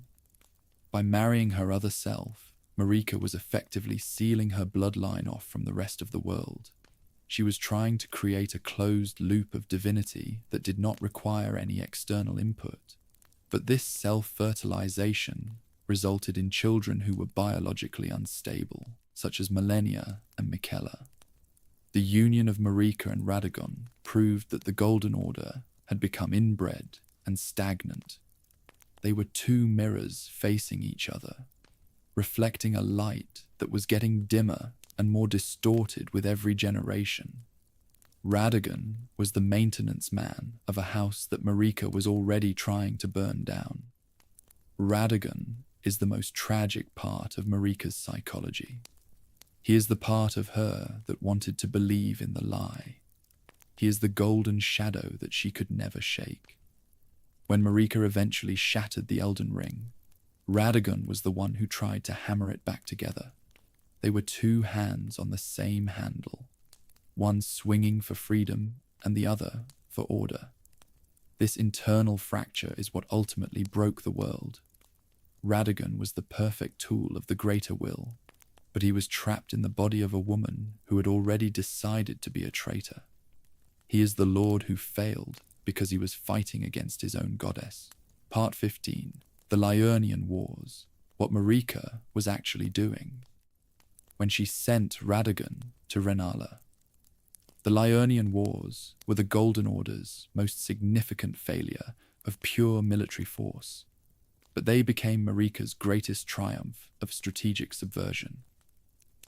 By marrying her other self, Marika was effectively sealing her bloodline off from the rest of the world. She was trying to create a closed loop of divinity that did not require any external input. But this self-fertilization resulted in children who were biologically unstable, such as Malenia and Michaela. The union of Marika and Radagon proved that the Golden Order had become inbred and stagnant. They were two mirrors facing each other, reflecting a light that was getting dimmer and more distorted with every generation. Radagon was the maintenance man of a house that Marika was already trying to burn down. Radagon is the most tragic part of Marika's psychology. He is the part of her that wanted to believe in the lie. He is the golden shadow that she could never shake. When Marika eventually shattered the Elden Ring, Radagon was the one who tried to hammer it back together. They were two hands on the same handle, one swinging for freedom and the other for order. This internal fracture is what ultimately broke the world. Radagon was the perfect tool of the greater will, but he was trapped in the body of a woman who had already decided to be a traitor. He is the lord who failed because he was fighting against his own goddess. Part 15. The Liurnian Wars. What Marika was actually doing. When she sent Radagon to Renala. The Liurnian Wars were the Golden Order's most significant failure of pure military force, but they became Marika's greatest triumph of strategic subversion.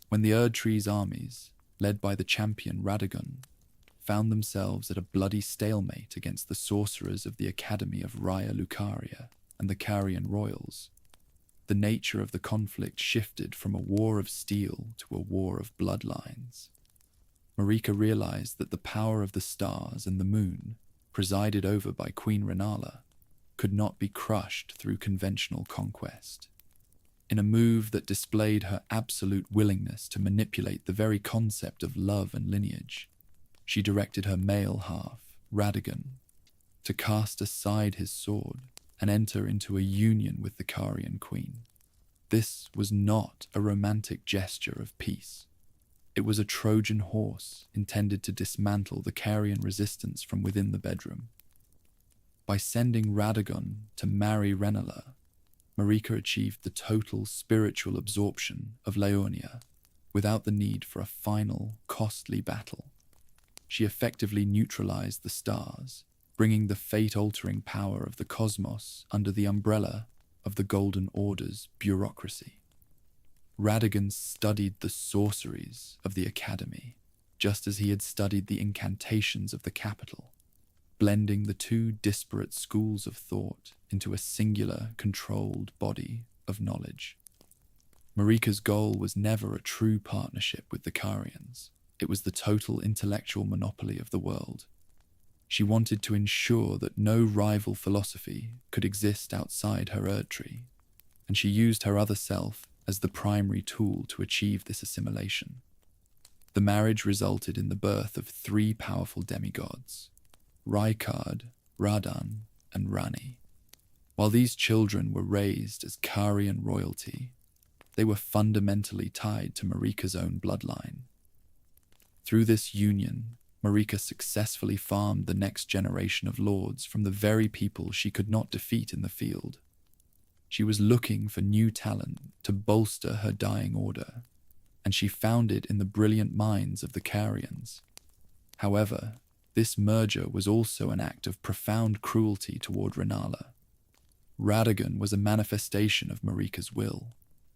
When the Erdtree's armies, led by the champion Radagon, found themselves at a bloody stalemate against the sorcerers of the Academy of Raya Lucaria and the Carian royals, the nature of the conflict shifted from a war of steel to a war of bloodlines. Marika realized that the power of the stars and the moon, presided over by Queen Renala, could not be crushed through conventional conquest. In a move that displayed her absolute willingness to manipulate the very concept of love and lineage, she directed her male half, Radagon, to cast aside his sword and enter into a union with the Carian queen. This was not a romantic gesture of peace. It was a Trojan horse intended to dismantle the Carian resistance from within the bedroom. By sending Radagon to marry Rennala, Marika achieved the total spiritual absorption of Liurnia without the need for a final, costly battle. She effectively neutralized the stars, bringing the fate-altering power of the cosmos under the umbrella of the Golden Order's bureaucracy. Radagon studied the sorceries of the Academy, just as he had studied the incantations of the capital, blending the two disparate schools of thought into a singular, controlled body of knowledge. Marika's goal was never a true partnership with the Carians. It was the total intellectual monopoly of the world. She wanted to ensure that no rival philosophy could exist outside her Erdtree, and she used her other self as the primary tool to achieve this assimilation. The marriage resulted in the birth of three powerful demigods, Rykard, Radan, and Rani. While these children were raised as Carian royalty, they were fundamentally tied to Marika's own bloodline. Through this union, Marika successfully farmed the next generation of lords from the very people she could not defeat in the field. She was looking for new talent to bolster her dying order, and she found it in the brilliant minds of the Carians. However, this merger was also an act of profound cruelty toward Rennala. Radagon was a manifestation of Marika's will,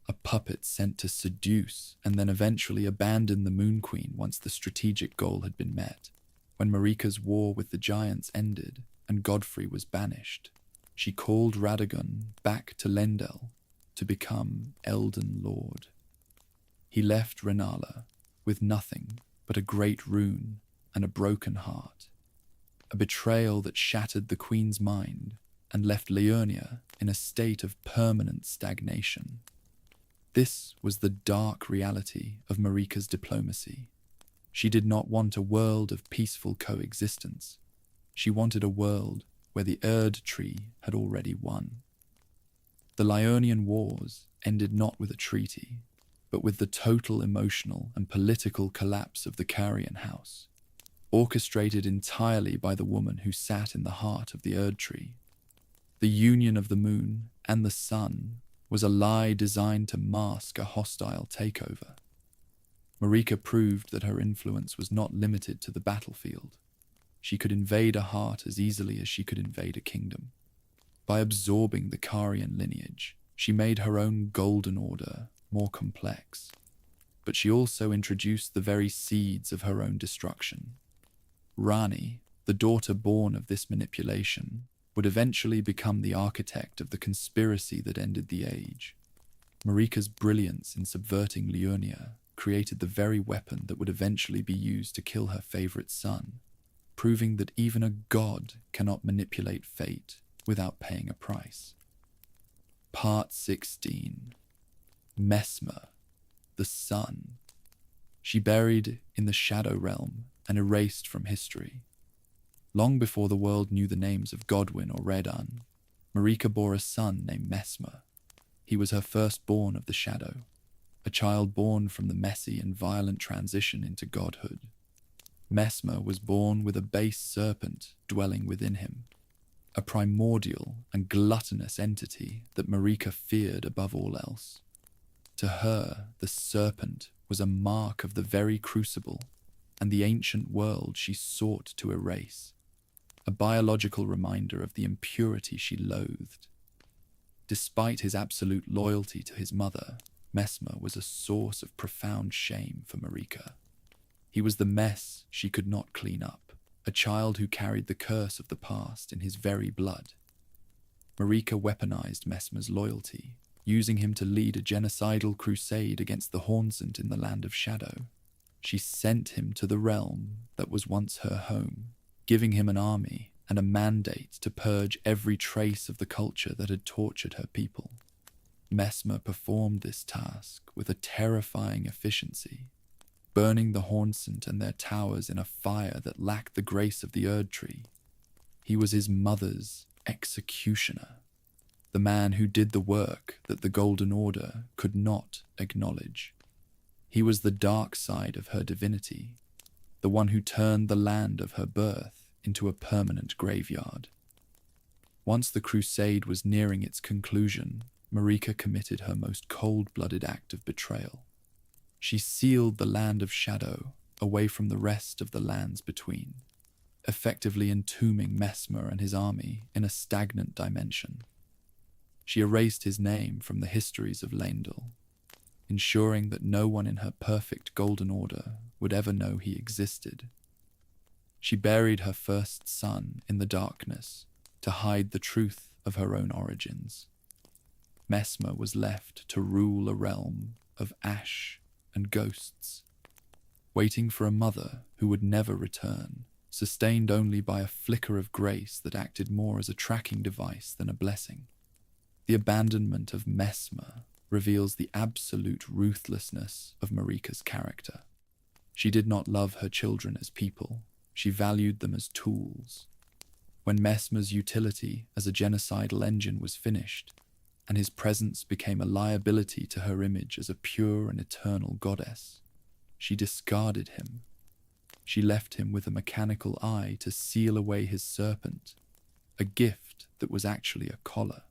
a puppet sent to seduce and then eventually abandon the Moon Queen once the strategic goal had been met. When Marika's war with the giants ended and Godfrey was banished, she called Radagon back to Lendel to become Elden Lord. He left Rennala with nothing but a great rune and a broken heart, a betrayal that shattered the Queen's mind and left Liurnia in a state of permanent stagnation. This was the dark reality of Marika's diplomacy. She did not want a world of peaceful coexistence. She wanted a world where the Erdtree had already won. The Liurnian wars ended not with a treaty, but with the total emotional and political collapse of the Carian house, orchestrated entirely by the woman who sat in the heart of the Erdtree. The union of the moon and the sun was a lie designed to mask a hostile takeover. Marika proved that her influence was not limited to the battlefield. She could invade a heart as easily as she could invade a kingdom. By absorbing the Carian lineage, she made her own golden order more complex, but she also introduced the very seeds of her own destruction. Rani, the daughter born of this manipulation, would eventually become the architect of the conspiracy that ended the age. Marika's brilliance in subverting Liurnia created the very weapon that would eventually be used to kill her favorite son, proving that even a god cannot manipulate fate without paying a price. Part 16. Messmer, the sun. She buried in the Shadow Realm and erased from history. Long before the world knew the names of Godwyn or Redan, Marika bore a son named Messmer. He was her firstborn of the Shadow, a child born from the messy and violent transition into godhood. Messmer was born with a base serpent dwelling within him, a primordial and gluttonous entity that Marika feared above all else. To her, the serpent was a mark of the very crucible and the ancient world she sought to erase, a biological reminder of the impurity she loathed. Despite his absolute loyalty to his mother, Messmer was a source of profound shame for Marika. He was the mess she could not clean up, a child who carried the curse of the past in his very blood. Marika weaponized Messmer's loyalty, using him to lead a genocidal crusade against the Hornsent in the Land of Shadow. She sent him to the realm that was once her home, giving him an army and a mandate to purge every trace of the culture that had tortured her people. Messmer performed this task with a terrifying efficiency, burning the Hornsent and their towers in a fire that lacked the grace of the Erdtree. He was his mother's executioner, the man who did the work that the Golden Order could not acknowledge. He was the dark side of her divinity, the one who turned the land of her birth into a permanent graveyard. Once the crusade was nearing its conclusion, Marika committed her most cold-blooded act of betrayal. She sealed the land of shadow away from the rest of the lands between, effectively entombing Messmer and his army in a stagnant dimension. She erased his name from the histories of Leyndell, ensuring that no one in her perfect Golden Order would ever know he existed. She buried her first son in the darkness to hide the truth of her own origins. Messmer was left to rule a realm of ash and ghosts, waiting for a mother who would never return, sustained only by a flicker of grace that acted more as a tracking device than a blessing. The abandonment of Messmer reveals the absolute ruthlessness of Marika's character. She did not love her children as people, she valued them as tools. When Messmer's utility as a genocidal engine was finished, and his presence became a liability to her image as a pure and eternal goddess, she discarded him. She left him with a mechanical eye to seal away his serpent, a gift that was actually a collar.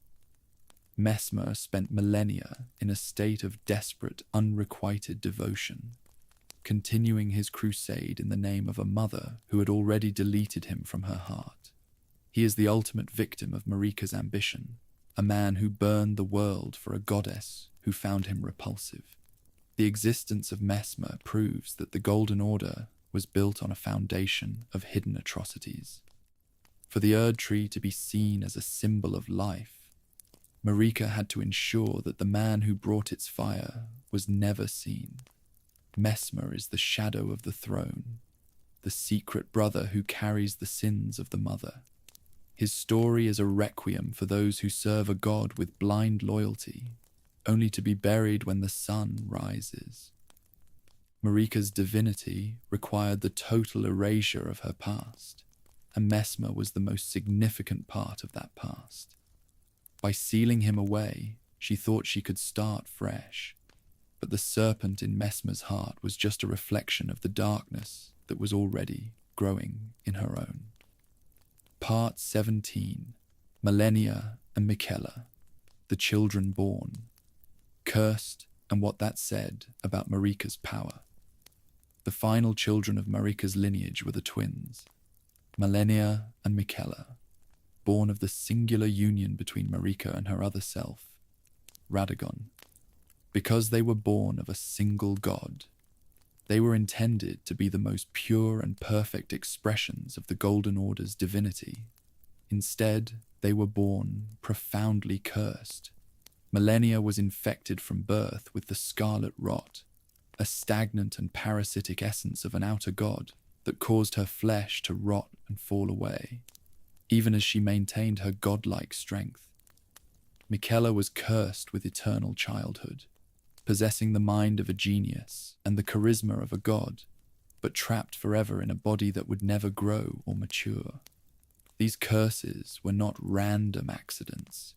Messmer spent millennia in a state of desperate, unrequited devotion, continuing his crusade in the name of a mother who had already deleted him from her heart. He is the ultimate victim of Marika's ambition, a man who burned the world for a goddess who found him repulsive. The existence of Messmer proves that the Golden Order was built on a foundation of hidden atrocities. For the Erdtree to be seen as a symbol of life, Marika had to ensure that the man who brought its fire was never seen. Messmer is the shadow of the throne, the secret brother who carries the sins of the mother. His story is a requiem for those who serve a god with blind loyalty, only to be buried when the sun rises. Marika's divinity required the total erasure of her past, and Messmer was the most significant part of that past. By sealing him away, she thought she could start fresh, but the serpent in Messmer's heart was just a reflection of the darkness that was already growing in her own. Part 17. Malenia and Miquella, the children born. Cursed, and what that said about Marika's power. The final children of Marika's lineage were the twins, Malenia and Miquella, born of the singular union between Marika and her other self, Radagon. Because they were born of a single god, they were intended to be the most pure and perfect expressions of the Golden Order's divinity. Instead, they were born profoundly cursed. Malenia was infected from birth with the scarlet rot, a stagnant and parasitic essence of an outer god that caused her flesh to rot and fall away, even as she maintained her godlike strength. Miquella was cursed with eternal childhood, possessing the mind of a genius and the charisma of a god, but trapped forever in a body that would never grow or mature. These curses were not random accidents.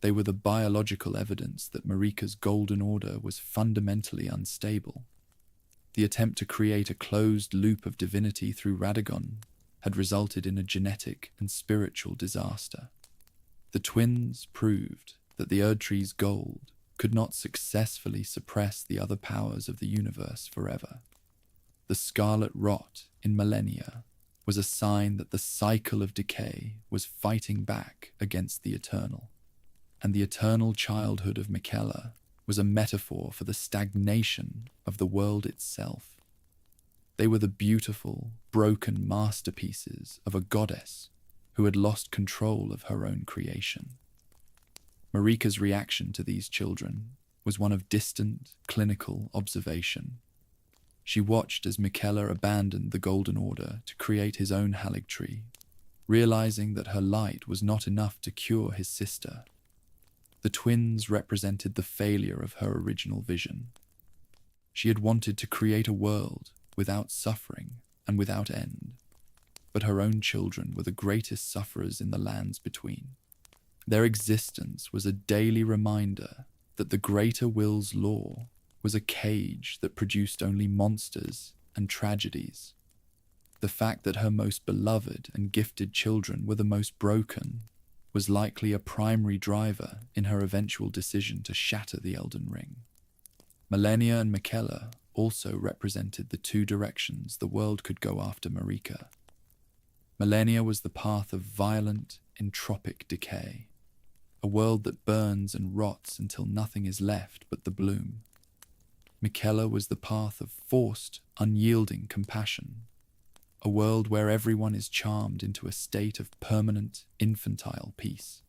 They were the biological evidence that Marika's Golden Order was fundamentally unstable. The attempt to create a closed loop of divinity through Radagon had resulted in a genetic and spiritual disaster. The twins proved that the Erdtree's gold could not successfully suppress the other powers of the universe forever. The scarlet rot in Malenia was a sign that the cycle of decay was fighting back against the eternal, and the eternal childhood of Miquella was a metaphor for the stagnation of the world itself. They were the beautiful, broken masterpieces of a goddess who had lost control of her own creation. Marika's reaction to these children was one of distant, clinical observation. She watched as Miquella abandoned the Golden Order to create his own Erdtree, realizing that her light was not enough to cure his sister. The twins represented the failure of her original vision. She had wanted to create a world without suffering and without end, but her own children were the greatest sufferers in the lands between. Their existence was a daily reminder that the greater will's law was a cage that produced only monsters and tragedies. The fact that her most beloved and gifted children were the most broken was likely a primary driver in her eventual decision to shatter the Elden Ring. Malenia and Miquella also represented the two directions the world could go after Marika. Malenia was the path of violent, entropic decay, a world that burns and rots until nothing is left but the bloom. Miquella was the path of forced, unyielding compassion, a world where everyone is charmed into a state of permanent, infantile peace.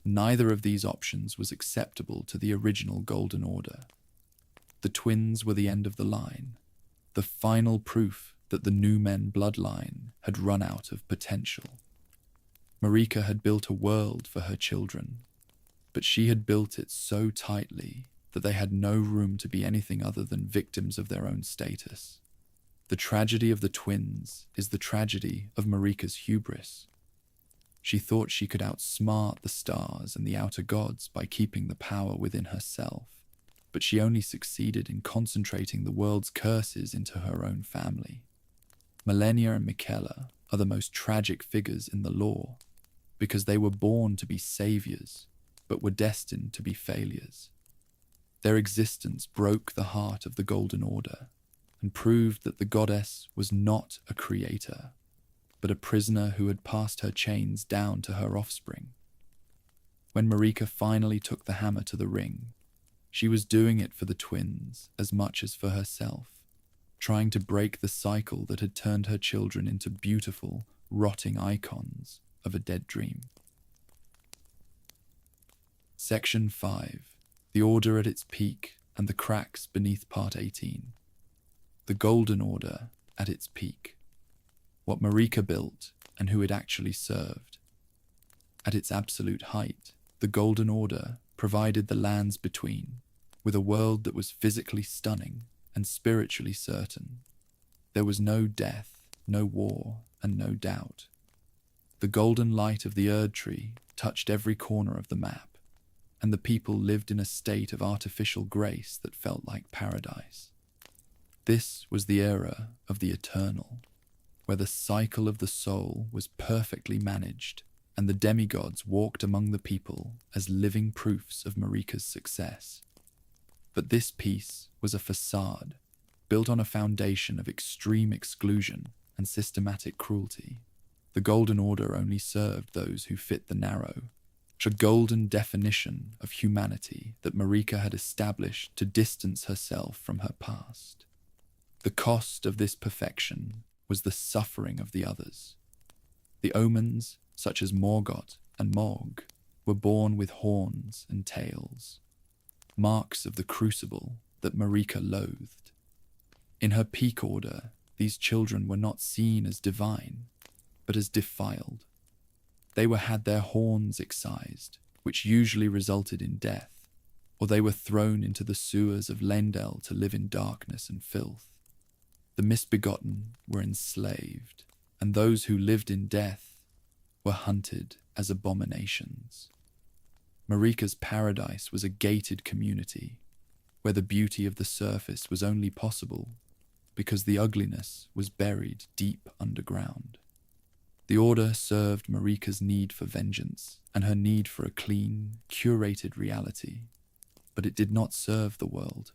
Neither of these options was acceptable to the original Golden Order. The twins were the end of the line, the final proof that the Numen bloodline had run out of potential. Marika had built a world for her children, but she had built it so tightly that they had no room to be anything other than victims of their own status. The tragedy of the twins is the tragedy of Marika's hubris. She thought she could outsmart the stars and the outer gods by keeping the power within herself, but she only succeeded in concentrating the world's curses into her own family. Malenia and Miquella are the most tragic figures in the lore, because they were born to be saviors, but were destined to be failures. Their existence broke the heart of the Golden Order, and proved that the goddess was not a creator, but a prisoner who had passed her chains down to her offspring. When Marika finally took the hammer to the ring, she was doing it for the twins as much as for herself, trying to break the cycle that had turned her children into beautiful, rotting icons of a dead dream. Section 5. The Order at its peak and the cracks beneath Part 18. The Golden Order at its peak. What Marika built and who it actually served. At its absolute height, the Golden Order provided the lands between, with a world that was physically stunning and spiritually certain. There was no death, no war, and no doubt. The golden light of the Erdtree touched every corner of the map, and the people lived in a state of artificial grace that felt like paradise. This was the era of the eternal, where the cycle of the soul was perfectly managed, and the demigods walked among the people as living proofs of Marika's success. But this peace was a facade, built on a foundation of extreme exclusion and systematic cruelty. The Golden Order only served those who fit the narrow, a golden definition of humanity that Marika had established to distance herself from her past. The cost of this perfection was the suffering of the others. The omens, such as Morgoth and Morg, were born with horns and tails, marks of the crucible that Marika loathed. In her peak order, these children were not seen as divine, but as defiled. They had their horns excised, which usually resulted in death, or they were thrown into the sewers of Lendel to live in darkness and filth. The misbegotten were enslaved, and those who lived in death were hunted as abominations. Marika's paradise was a gated community, where the beauty of the surface was only possible because the ugliness was buried deep underground. The Order served Marika's need for vengeance and her need for a clean, curated reality, but it did not serve the world.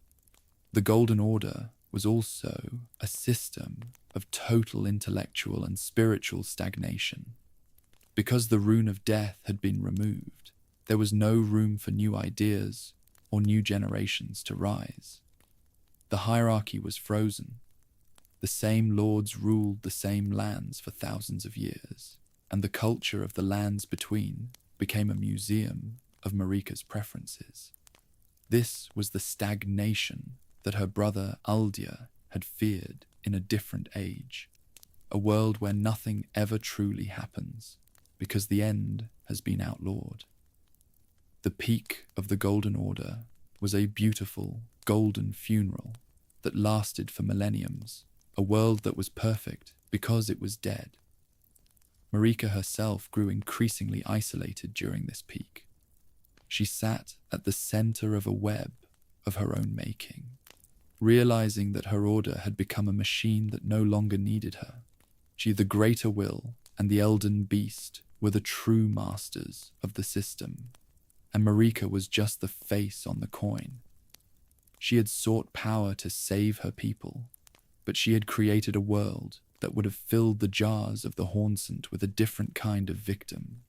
The Golden Order was also a system of total intellectual and spiritual stagnation. Because the rune of death had been removed, there was no room for new ideas or new generations to rise. The hierarchy was frozen. The same lords ruled the same lands for thousands of years, and the culture of the lands between became a museum of Marika's preferences. This was the stagnation that her brother Aldia had feared in a different age, a world where nothing ever truly happens, because the end has been outlawed. The peak of the Golden Order was a beautiful, golden funeral that lasted for millenniums, a world that was perfect because it was dead. Marika herself grew increasingly isolated during this peak. She sat at the center of a web of her own making, realizing that her order had become a machine that no longer needed her. She, the Greater Will, and the Elden Beast were the true masters of the system, and Marika was just the face on the coin. She had sought power to save her people, but she had created a world that would have filled the jars of the Hornsent with a different kind of victim.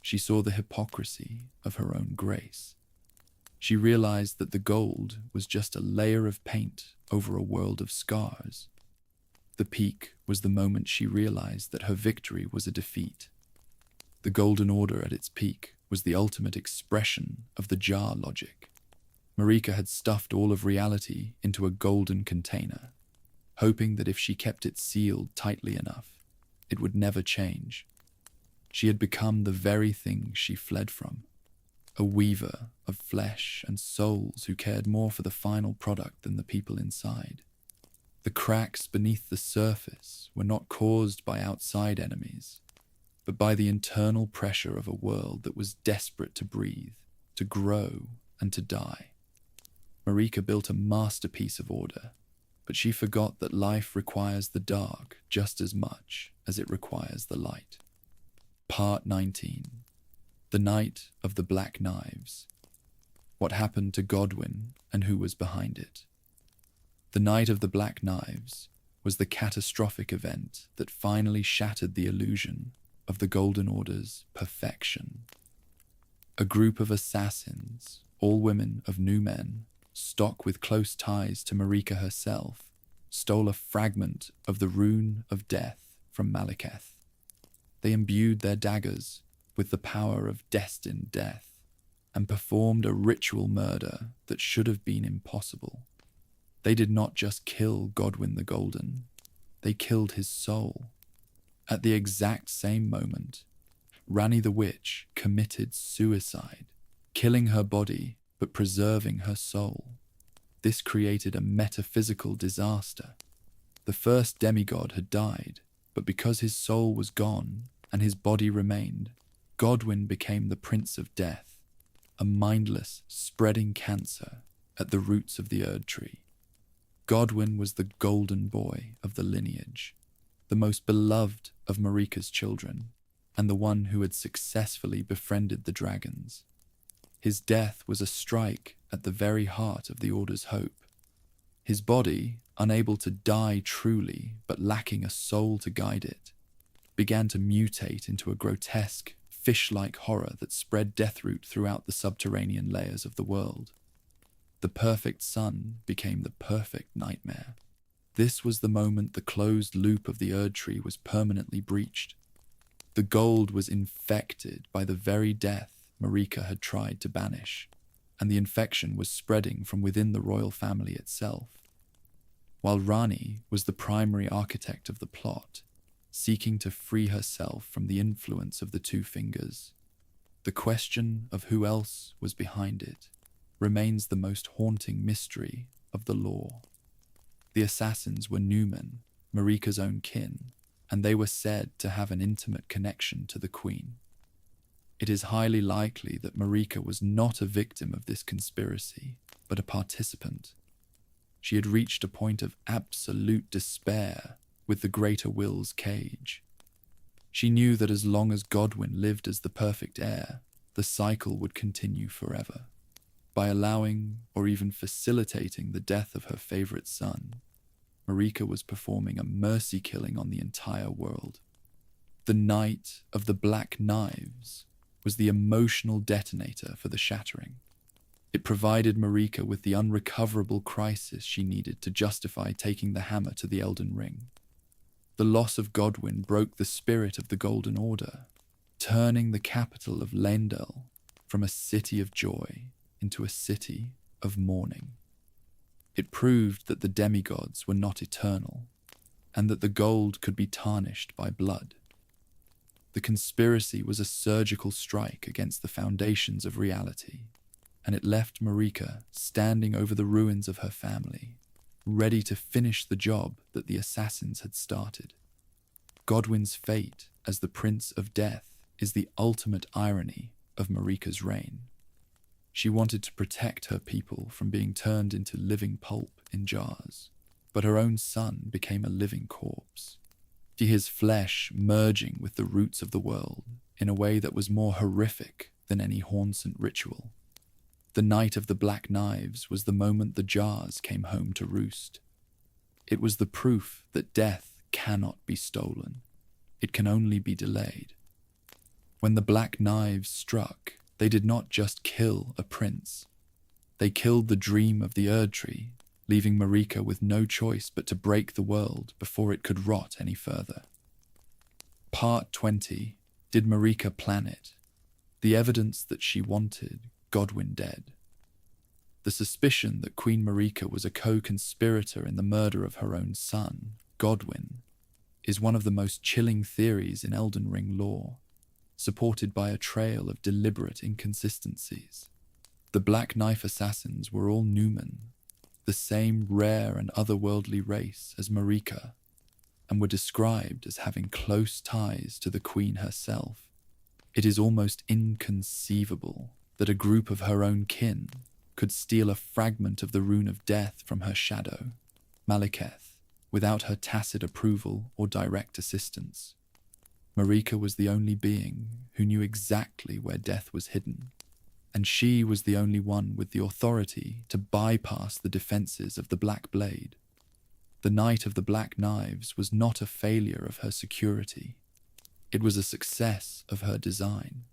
She saw the hypocrisy of her own grace. She realized that the gold was just a layer of paint over a world of scars. The peak was the moment she realized that her victory was a defeat. The Golden Order at its peak was the ultimate expression of the jar logic. Marika had stuffed all of reality into a golden container, hoping that if she kept it sealed tightly enough, it would never change. She had become the very thing she fled from, a weaver of flesh and souls who cared more for the final product than the people inside. The cracks beneath the surface were not caused by outside enemies, but by the internal pressure of a world that was desperate to breathe, to grow, and to die. Marika built a masterpiece of order, but she forgot that life requires the dark just as much as it requires the light. Part 19. The Night of the Black Knives. What happened to Godwyn and who was behind it? The Night of the Black Knives was the catastrophic event that finally shattered the illusion of the Golden Order's perfection. A group of assassins, all women of new men, stock with close ties to Marika herself, stole a fragment of the Rune of Death from Malekith. They imbued their daggers with the power of destined death and performed a ritual murder that should have been impossible. They did not just kill Godwyn the Golden, they killed his soul. At the exact same moment, Ranni the Witch committed suicide, killing her body but preserving her soul. This created a metaphysical disaster. The first demigod had died, but because his soul was gone and his body remained, Godwyn became the Prince of Death, a mindless, spreading cancer at the roots of the Erdtree. Godwyn was the golden boy of the lineage, the most beloved of Marika's children, and the one who had successfully befriended the dragons. His death was a strike at the very heart of the Order's hope. His body, unable to die truly but lacking a soul to guide it, began to mutate into a grotesque, fish-like horror that spread deathroot throughout the subterranean layers of the world. The perfect sun became the perfect nightmare. This was the moment the closed loop of the Erdtree was permanently breached. The gold was infected by the very death Marika had tried to banish, and the infection was spreading from within the royal family itself. While Ranni was the primary architect of the plot, seeking to free herself from the influence of the Two Fingers, the question of who else was behind it remains the most haunting mystery of the lore. The assassins were Newman, Marika's own kin, and they were said to have an intimate connection to the Queen. It is highly likely that Marika was not a victim of this conspiracy, but a participant. She had reached a point of absolute despair with the Greater Will's cage. She knew that as long as Godwyn lived as the perfect heir, the cycle would continue forever. By allowing or even facilitating the death of her favorite son, Marika was performing a mercy killing on the entire world. The Night of the Black Knives was the emotional detonator for the Shattering. It provided Marika with the unrecoverable crisis she needed to justify taking the hammer to the Elden Ring. The loss of Godwyn broke the spirit of the Golden Order, turning the capital of Leyndell from a city of joy into a city of mourning. It proved that the demigods were not eternal, and that the gold could be tarnished by blood. The conspiracy was a surgical strike against the foundations of reality, and it left Marika standing over the ruins of her family, ready to finish the job that the assassins had started. Godwyn's fate as the Prince of Death is the ultimate irony of Marika's reign. She wanted to protect her people from being turned into living pulp in jars, but her own son became a living corpse. His flesh merging with the roots of the world in a way that was more horrific than any Hornsent ritual. The night of the Black Knives was the moment the jars came home to roost. It was the proof that death cannot be stolen. It can only be delayed. When the Black Knives struck, they did not just kill a prince. They killed the dream of the Erdtree, leaving Marika with no choice but to break the world before it could rot any further. Part 20. Did Marika plan it? The evidence that she wanted Godwyn dead. The suspicion that Queen Marika was a co-conspirator in the murder of her own son, Godwyn, is one of the most chilling theories in Elden Ring lore, supported by a trail of deliberate inconsistencies. The Black Knife assassins were all Numen, the same rare and otherworldly race as Marika, and were described as having close ties to the Queen herself. It is almost inconceivable that a group of her own kin could steal a fragment of the Rune of Death from her shadow, Maliketh, without her tacit approval or direct assistance. Marika was the only being who knew exactly where death was hidden, and she was the only one with the authority to bypass the defenses of the Black Blade. The Night of the Black Knives was not a failure of her security. It was a success of her design.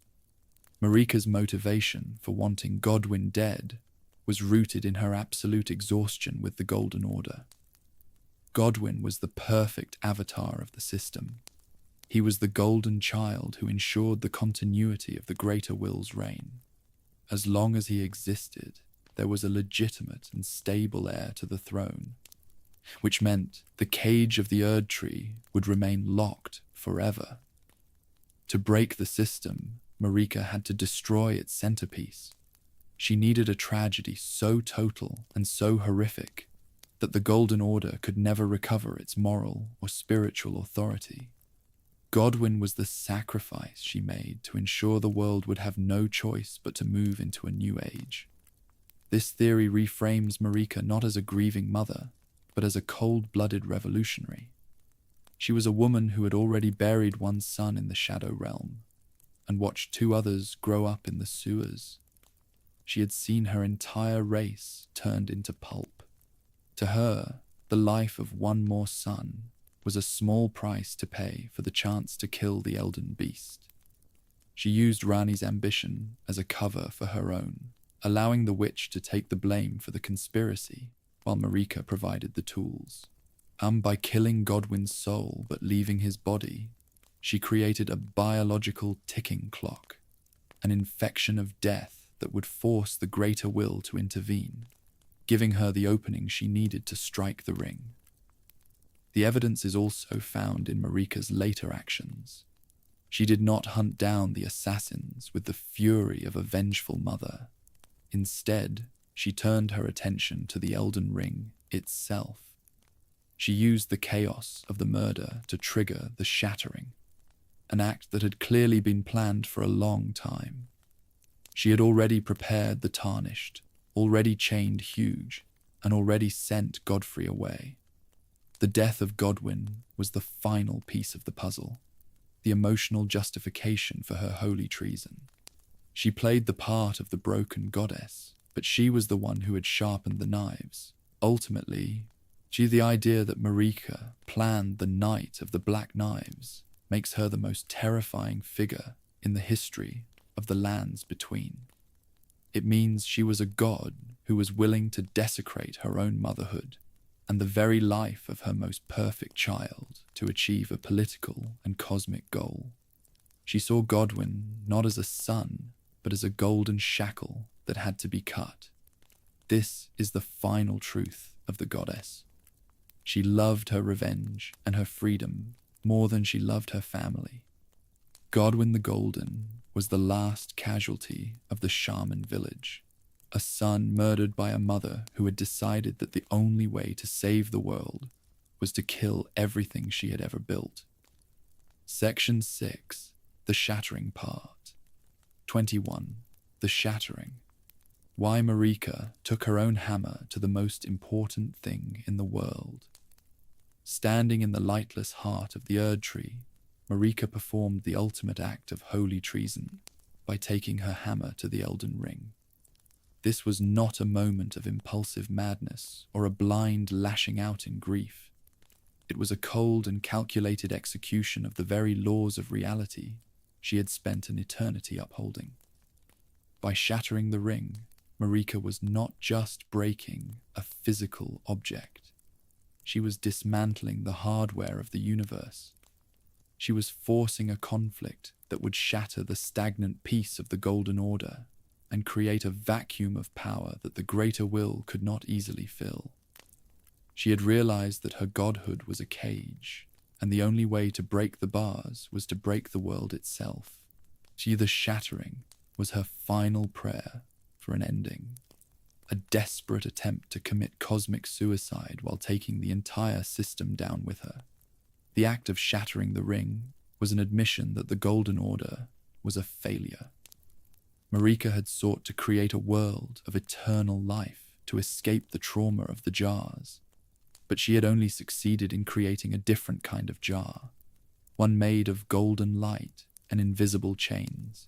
Marika's motivation for wanting Godwyn dead was rooted in her absolute exhaustion with the Golden Order. Godwyn was the perfect avatar of the system. He was the golden child who ensured the continuity of the Greater Will's reign. As long as he existed, there was a legitimate and stable heir to the throne, which meant the cage of the Erdtree would remain locked forever. To break the system, Marika had to destroy its centerpiece. She needed a tragedy so total and so horrific that the Golden Order could never recover its moral or spiritual authority. Godwyn was the sacrifice she made to ensure the world would have no choice but to move into a new age. This theory reframes Marika not as a grieving mother, but as a cold-blooded revolutionary. She was a woman who had already buried one son in the Shadow Realm, and watched two others grow up in the sewers. She had seen her entire race turned into pulp. To her, the life of one more son was a small price to pay for the chance to kill the Elden Beast. She used Rani's ambition as a cover for her own, allowing the witch to take the blame for the conspiracy, while Marika provided the tools. By killing Godwyn's soul but leaving his body, she created a biological ticking clock, an infection of death that would force the Greater Will to intervene, giving her the opening she needed to strike the ring. The evidence is also found in Marika's later actions. She did not hunt down the assassins with the fury of a vengeful mother. Instead, she turned her attention to the Elden Ring itself. She used the chaos of the murder to trigger the Shattering, an act that had clearly been planned for a long time. She had already prepared the Tarnished, already chained Huge, and already sent Godfrey away. The death of Godwyn was the final piece of the puzzle, the emotional justification for her holy treason. She played the part of the broken goddess, but she was the one who had sharpened the knives. Ultimately, the idea that Marika planned the Night of the Black Knives makes her the most terrifying figure in the history of the lands between. It means she was a god who was willing to desecrate her own motherhood and the very life of her most perfect child to achieve a political and cosmic goal. She saw Godwyn not as a son, but as a golden shackle that had to be cut. This is the final truth of the goddess. She loved her revenge and her freedom more than she loved her family. Godwyn the Golden was the last casualty of the shaman village, a son murdered by a mother who had decided that the only way to save the world was to kill everything she had ever built. Section 6, the Shattering Part. 21. The Shattering. Why Marika took her own hammer to the most important thing in the world. Standing in the lightless heart of the Erdtree, Marika performed the ultimate act of holy treason by taking her hammer to the Elden Ring. This was not a moment of impulsive madness or a blind lashing out in grief. It was a cold and calculated execution of the very laws of reality she had spent an eternity upholding. By shattering the ring, Marika was not just breaking a physical object. She was dismantling the hardware of the universe. She was forcing a conflict that would shatter the stagnant peace of the Golden Order and create a vacuum of power that the greater will could not easily fill. She had realized that her godhood was a cage, and the only way to break the bars was to break the world itself. The shattering was her final prayer for an ending, a desperate attempt to commit cosmic suicide while taking the entire system down with her. The act of shattering the ring was an admission that the Golden Order was a failure. Marika had sought to create a world of eternal life to escape the trauma of the jars, but she had only succeeded in creating a different kind of jar, one made of golden light and invisible chains.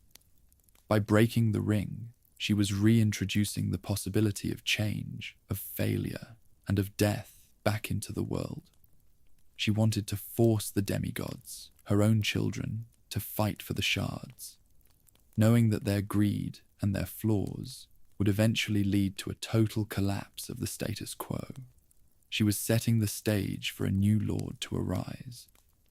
By breaking the ring, she was reintroducing the possibility of change, of failure, and of death back into the world. She wanted to force the demigods, her own children, to fight for the shards, knowing that their greed and their flaws would eventually lead to a total collapse of the status quo. She was setting the stage for a new lord to arise,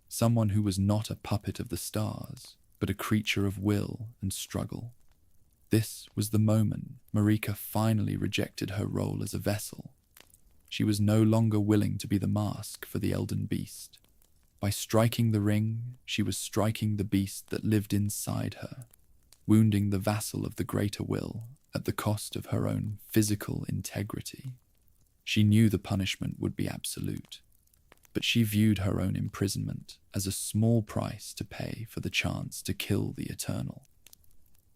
someone who was not a puppet of the stars, but a creature of will and struggle. This was the moment Marika finally rejected her role as a vessel. She was no longer willing to be the mask for the Elden Beast. By striking the ring, she was striking the beast that lived inside her, wounding the vassal of the greater will at the cost of her own physical integrity. She knew the punishment would be absolute, but she viewed her own imprisonment as a small price to pay for the chance to kill the Eternal.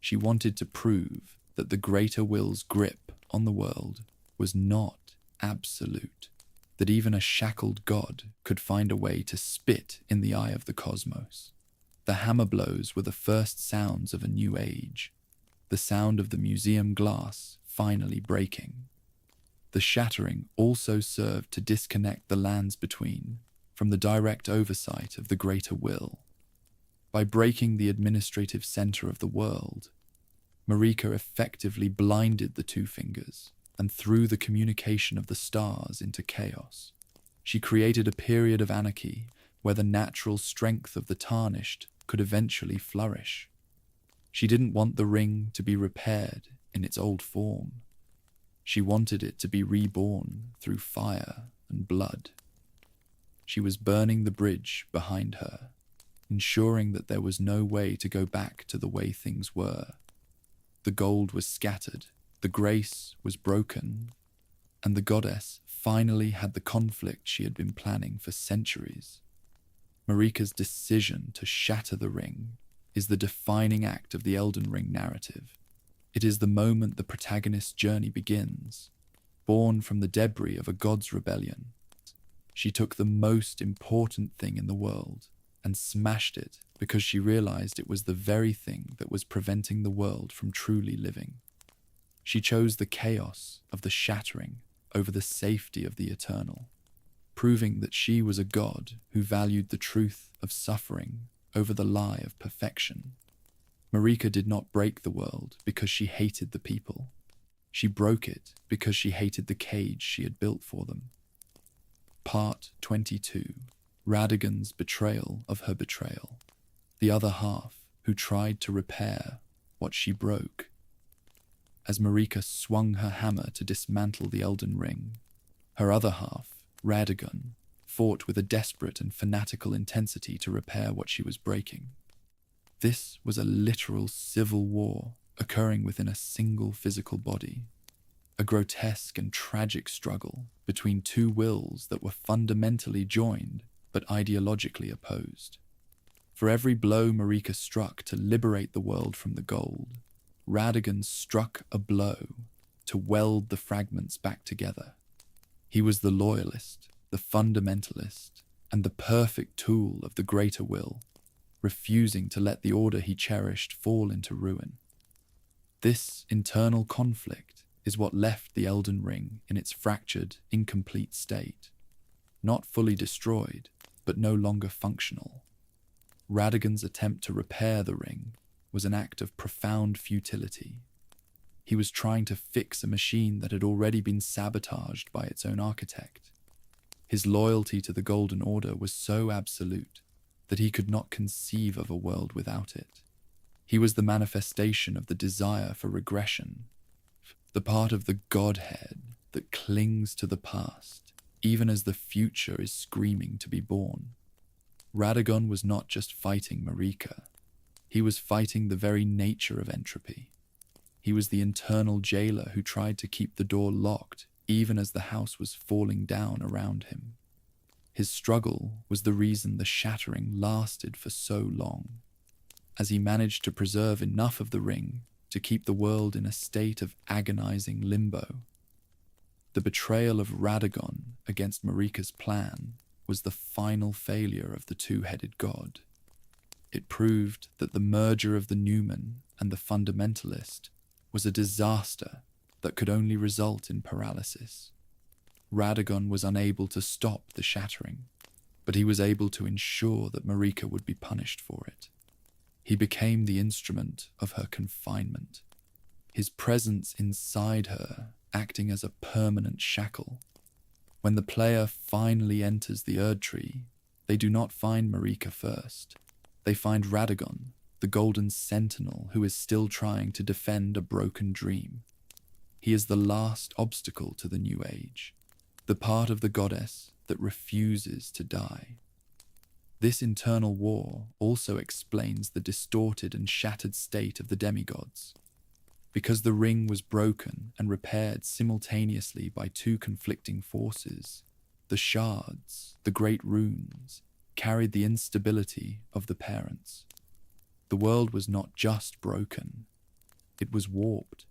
She wanted to prove that the greater will's grip on the world was not absolute, that even a shackled god could find a way to spit in the eye of the cosmos. The hammer blows were the first sounds of a new age, the sound of the museum glass finally breaking. The shattering also served to disconnect the lands between from the direct oversight of the greater will. By breaking the administrative center of the world, Marika effectively blinded the Two Fingers and threw the communication of the stars into chaos. She created a period of anarchy where the natural strength of the tarnished could eventually flourish. She didn't want the ring to be repaired in its old form. She wanted it to be reborn through fire and blood. She was burning the bridge behind her, ensuring that there was no way to go back to the way things were. The gold was scattered, the grace was broken, and the goddess finally had the conflict she had been planning for centuries. Marika's decision to shatter the ring is the defining act of the Elden Ring narrative. It is the moment the protagonist's journey begins. Born from the debris of a god's rebellion, she took the most important thing in the world and smashed it because she realized it was the very thing that was preventing the world from truly living. She chose the chaos of the shattering over the safety of the eternal, proving that she was a god who valued the truth of suffering over the lie of perfection. Marika did not break the world because she hated the people. She broke it because she hated the cage she had built for them. Part 22. Radagon's betrayal of her betrayal. The other half who tried to repair what she broke. As Marika swung her hammer to dismantle the Elden Ring, her other half, Radagon, fought with a desperate and fanatical intensity to repair what she was breaking. This was a literal civil war occurring within a single physical body, a grotesque and tragic struggle between two wills that were fundamentally joined but ideologically opposed. For every blow Marika struck to liberate the world from the gold, Radagon struck a blow to weld the fragments back together. He was the loyalist, the fundamentalist, and the perfect tool of the greater will, refusing to let the order he cherished fall into ruin. This internal conflict is what left the Elden Ring in its fractured, incomplete state, not fully destroyed, but no longer functional. Radagon's attempt to repair the ring was an act of profound futility. He was trying to fix a machine that had already been sabotaged by its own architect. His loyalty to the Golden Order was so absolute that he could not conceive of a world without it. He was the manifestation of the desire for regression, the part of the godhead that clings to the past, even as the future is screaming to be born. Radagon was not just fighting Marika. He was fighting the very nature of entropy. He was the internal jailer who tried to keep the door locked even as the house was falling down around him. His struggle was the reason the Shattering lasted for so long, as he managed to preserve enough of the ring to keep the world in a state of agonizing limbo. The betrayal of Radagon against Marika's plan was the final failure of the two-headed god. It proved that the merger of the Numen and the fundamentalist was a disaster that could only result in paralysis. Radagon was unable to stop the Shattering, but he was able to ensure that Marika would be punished for it. He became the instrument of her confinement, his presence inside her acting as a permanent shackle. When the player finally enters the Erdtree, they do not find Marika first. They find Radagon, the golden sentinel who is still trying to defend a broken dream. He is the last obstacle to the New Age, the part of the goddess that refuses to die. This internal war also explains the distorted and shattered state of the demigods. Because the ring was broken and repaired simultaneously by two conflicting forces, the shards, the great runes, carried the instability of the parents. The world was not just broken, it was warped.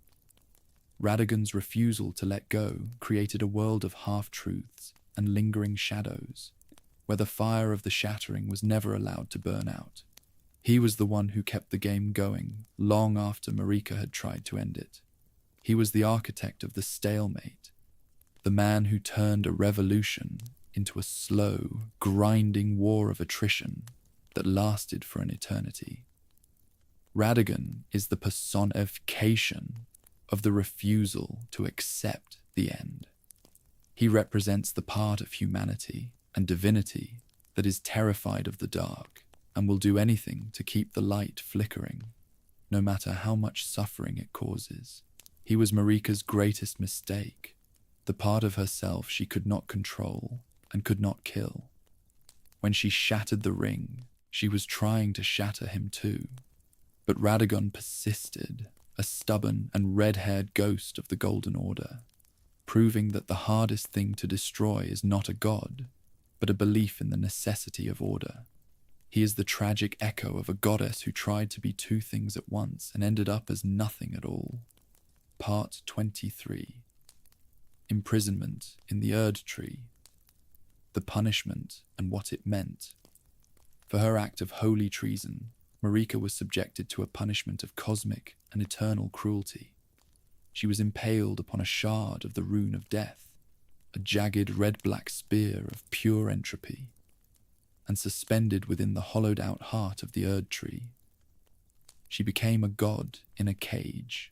Radagon's refusal to let go created a world of half-truths and lingering shadows, where the fire of the Shattering was never allowed to burn out. He was the one who kept the game going long after Marika had tried to end it. He was the architect of the stalemate, the man who turned a revolution into a slow, grinding war of attrition that lasted for an eternity. Radagon is the personification of the refusal to accept the end. He represents the part of humanity and divinity that is terrified of the dark and will do anything to keep the light flickering, no matter how much suffering it causes. He was Marika's greatest mistake, the part of herself she could not control and could not kill. When she shattered the ring, she was trying to shatter him too. But Radagon persisted, a stubborn and red-haired ghost of the Golden Order, proving that the hardest thing to destroy is not a god, but a belief in the necessity of order. He is the tragic echo of a goddess who tried to be two things at once and ended up as nothing at all. Part 23. Imprisonment in the Erdtree. The punishment and what it meant. For her act of holy treason, Marika was subjected to a punishment of cosmic and eternal cruelty. She was impaled upon a shard of the rune of death, a jagged red-black spear of pure entropy, and suspended within the hollowed-out heart of the Erdtree. She became a god in a cage,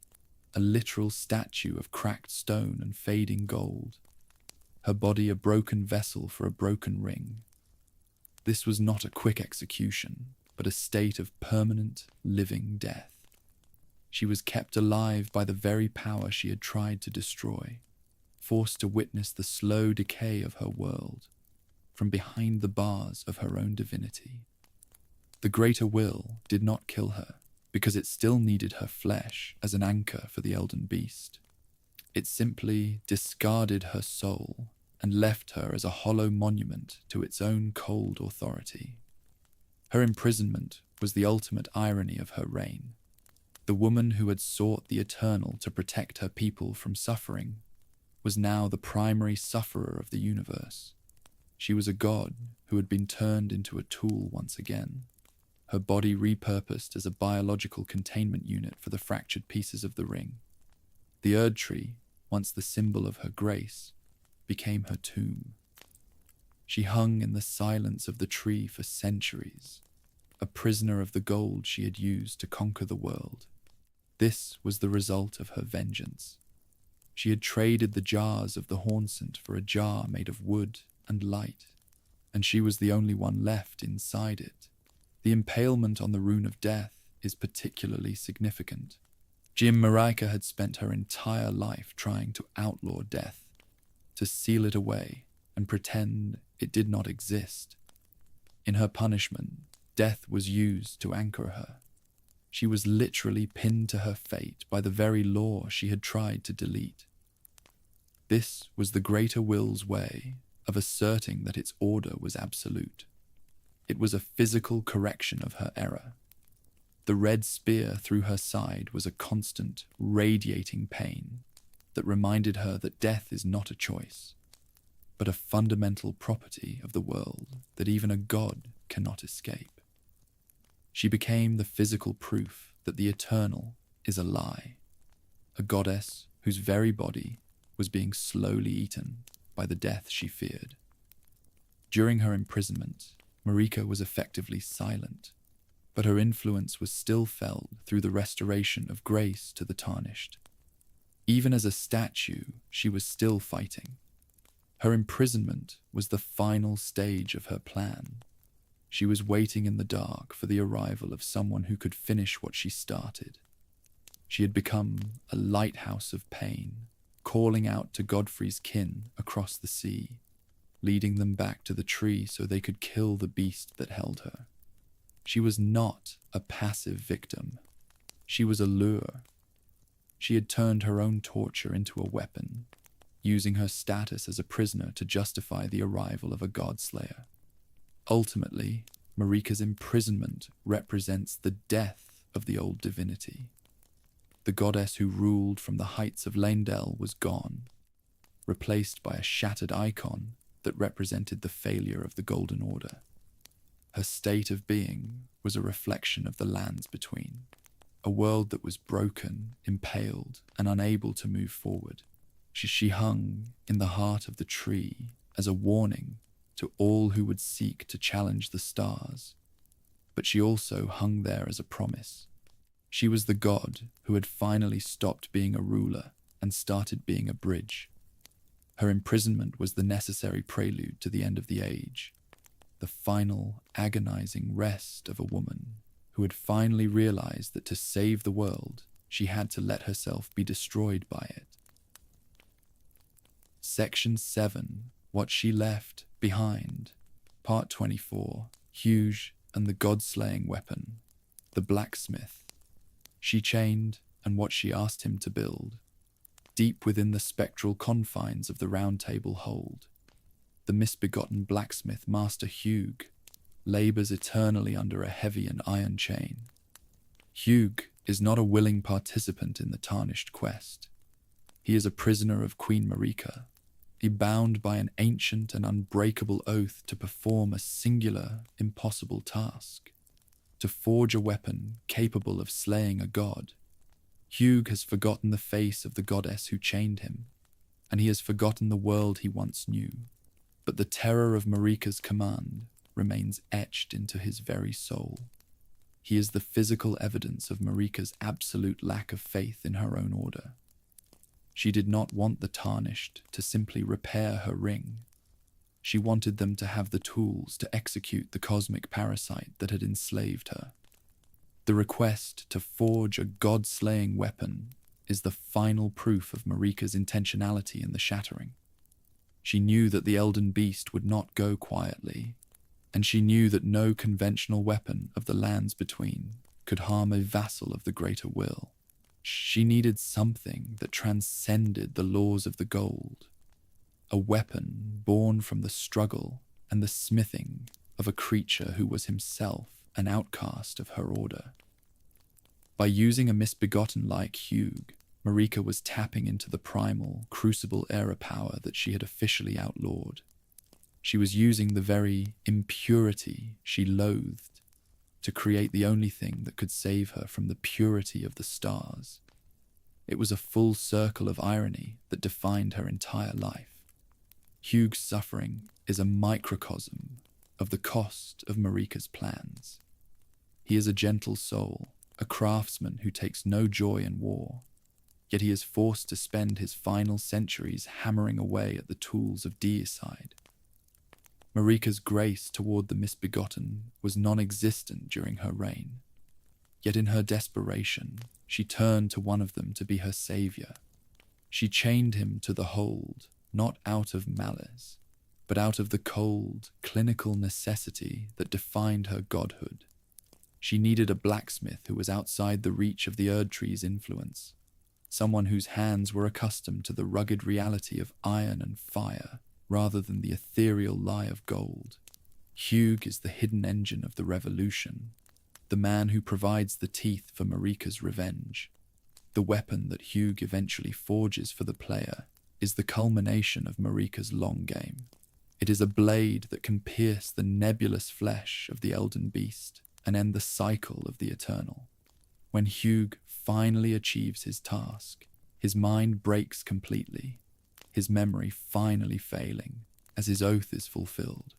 a literal statue of cracked stone and fading gold, her body a broken vessel for a broken ring. This was not a quick execution, but a state of permanent, living death. She was kept alive by the very power she had tried to destroy, forced to witness the slow decay of her world. from behind the bars of her own divinity. The greater will did not kill her, because it still needed her flesh as an anchor for the elden beast. It simply discarded her soul and left her as a hollow monument to its own cold authority. Her imprisonment was the ultimate irony of her reign. The woman who had sought the eternal to protect her people from suffering was now the primary sufferer of the universe. She was a god who had been turned into a tool once again, her body repurposed as a biological containment unit for the fractured pieces of the ring. The Erdtree, once the symbol of her grace, became her tomb. She hung in the silence of the tree for centuries, a prisoner of the gold she had used to conquer the world. This was the result of her vengeance. She had traded the jars of the Hornsent for a jar made of wood and light, and she was the only one left inside it. The impalement on the rune of death is particularly significant. Queen Marika had spent her entire life trying to outlaw death, to seal it away and pretend it did not exist. In her punishment, death was used to anchor her. She was literally pinned to her fate by the very law she had tried to delete. This was the greater will's way of asserting that its order was absolute. It was a physical correction of her error. The red spear through her side was a constant, radiating pain that reminded her that death is not a choice, but a fundamental property of the world that even a god cannot escape. She became the physical proof that the eternal is a lie, a goddess whose very body was being slowly eaten by the death she feared. During her imprisonment, Marika was effectively silent, but her influence was still felt through the restoration of grace to the tarnished. Even as a statue, she was still fighting. Her imprisonment was the final stage of her plan. She was waiting in the dark for the arrival of someone who could finish what she started. She had become a lighthouse of pain, calling out to Godfrey's kin across the sea, leading them back to the tree so they could kill the beast that held her. She was not a passive victim. She was a lure. She had turned her own torture into a weapon, using her status as a prisoner to justify the arrival of a godslayer. Ultimately, Marika's imprisonment represents the death of the old divinity. The goddess who ruled from the heights of Leyndell was gone, replaced by a shattered icon that represented the failure of the Golden Order. Her state of being was a reflection of the lands between, a world that was broken, impaled, and unable to move forward. She hung in the heart of the tree as a warning to all who would seek to challenge the stars, but she also hung there as a promise. She was the god who had finally stopped being a ruler and started being a bridge. Her imprisonment was the necessary prelude to the end of the age, the final agonizing rest of a woman who had finally realized that to save the world, she had to let herself be destroyed by it. Section 7, What She Left Behind, Part 24, Huge and the God-slaying Weapon, the Blacksmith. She chained and what she asked him to build. Deep within the spectral confines of the Round Table hold, the misbegotten blacksmith Master Hugh labors eternally under a heavy and iron chain. Hugh is not a willing participant in the tarnished quest. He is a prisoner of Queen Marika, bound by an ancient and unbreakable oath to perform a singular, impossible task, to forge a weapon capable of slaying a god. Hugh has forgotten the face of the goddess who chained him, and he has forgotten the world he once knew, but the terror of Marika's command remains etched into his very soul. He is the physical evidence of Marika's absolute lack of faith in her own order. She did not want the tarnished to simply repair her ring. She wanted them to have the tools to execute the cosmic parasite that had enslaved her. The request to forge a god-slaying weapon is the final proof of Marika's intentionality in the Shattering. She knew that the Elden Beast would not go quietly, and she knew that no conventional weapon of the lands between could harm a vassal of the greater will. She needed something that transcended the laws of the gold, a weapon born from the struggle and the smithing of a creature who was himself an outcast of her order. By using a misbegotten like Hugh, Marika was tapping into the primal, crucible era power that she had officially outlawed. She was using the very impurity she loathed to create the only thing that could save her from the purity of the stars. It was a full circle of irony that defined her entire life. Hugh's suffering is a microcosm of the cost of Marika's plans. He is a gentle soul, a craftsman who takes no joy in war, yet he is forced to spend his final centuries hammering away at the tools of deicide. Marika's grace toward the misbegotten was non-existent during her reign, yet in her desperation, she turned to one of them to be her savior. She chained him to the hold, not out of malice, but out of the cold, clinical necessity that defined her godhood. She needed a blacksmith who was outside the reach of the Erdtree's influence, someone whose hands were accustomed to the rugged reality of iron and fire, rather than the ethereal lie of gold. Hugh is the hidden engine of the revolution, the man who provides the teeth for Marika's revenge. The weapon that Hugh eventually forges for the player is the culmination of Marika's long game. It is a blade that can pierce the nebulous flesh of the Elden Beast and end the cycle of the Eternal. When Hugh finally achieves his task, his mind breaks completely, his memory finally failing as his oath is fulfilled.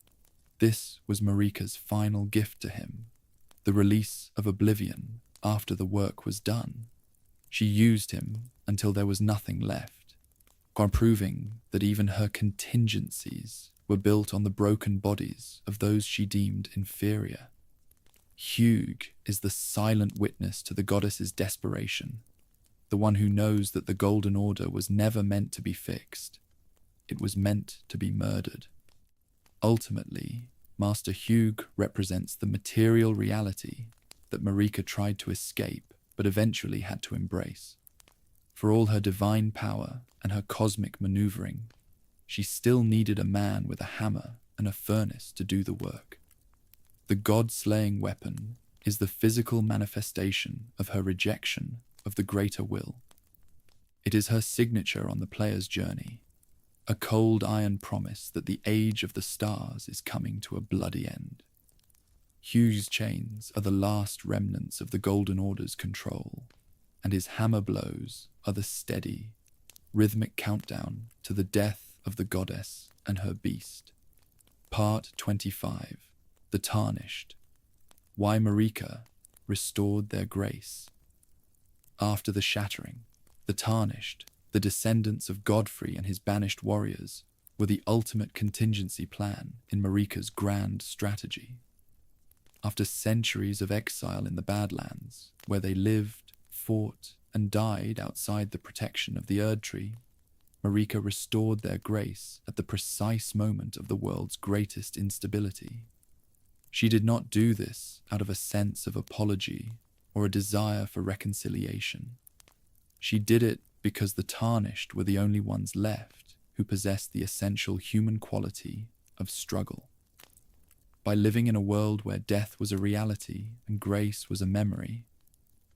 This was Marika's final gift to him, the release of oblivion after the work was done. She used him until there was nothing left, while proving that even her contingencies were built on the broken bodies of those she deemed inferior. Hugh is the silent witness to the goddess's desperation, the one who knows that the Golden Order was never meant to be fixed. It was meant to be murdered. Ultimately, Master Hugh represents the material reality that Marika tried to escape but eventually had to embrace. For all her divine power and her cosmic maneuvering, she still needed a man with a hammer and a furnace to do the work. The god-slaying weapon is the physical manifestation of her rejection of the greater will. It is her signature on the player's journey, a cold iron promise that the age of the stars is coming to a bloody end. Hugh's chains are the last remnants of the Golden Order's control, and his hammer blows are the steady, rhythmic countdown to the death of the goddess and her beast. Part 25. The Tarnished. Why Marika restored their grace. After the Shattering, the Tarnished, the descendants of Godfrey and his banished warriors, were the ultimate contingency plan in Marika's grand strategy. After centuries of exile in the Badlands, where they lived, fought, and died outside the protection of the Erdtree, Marika restored their grace at the precise moment of the world's greatest instability. She did not do this out of a sense of apology or a desire for reconciliation. She did it because the Tarnished were the only ones left who possessed the essential human quality of struggle. By living in a world where death was a reality and grace was a memory,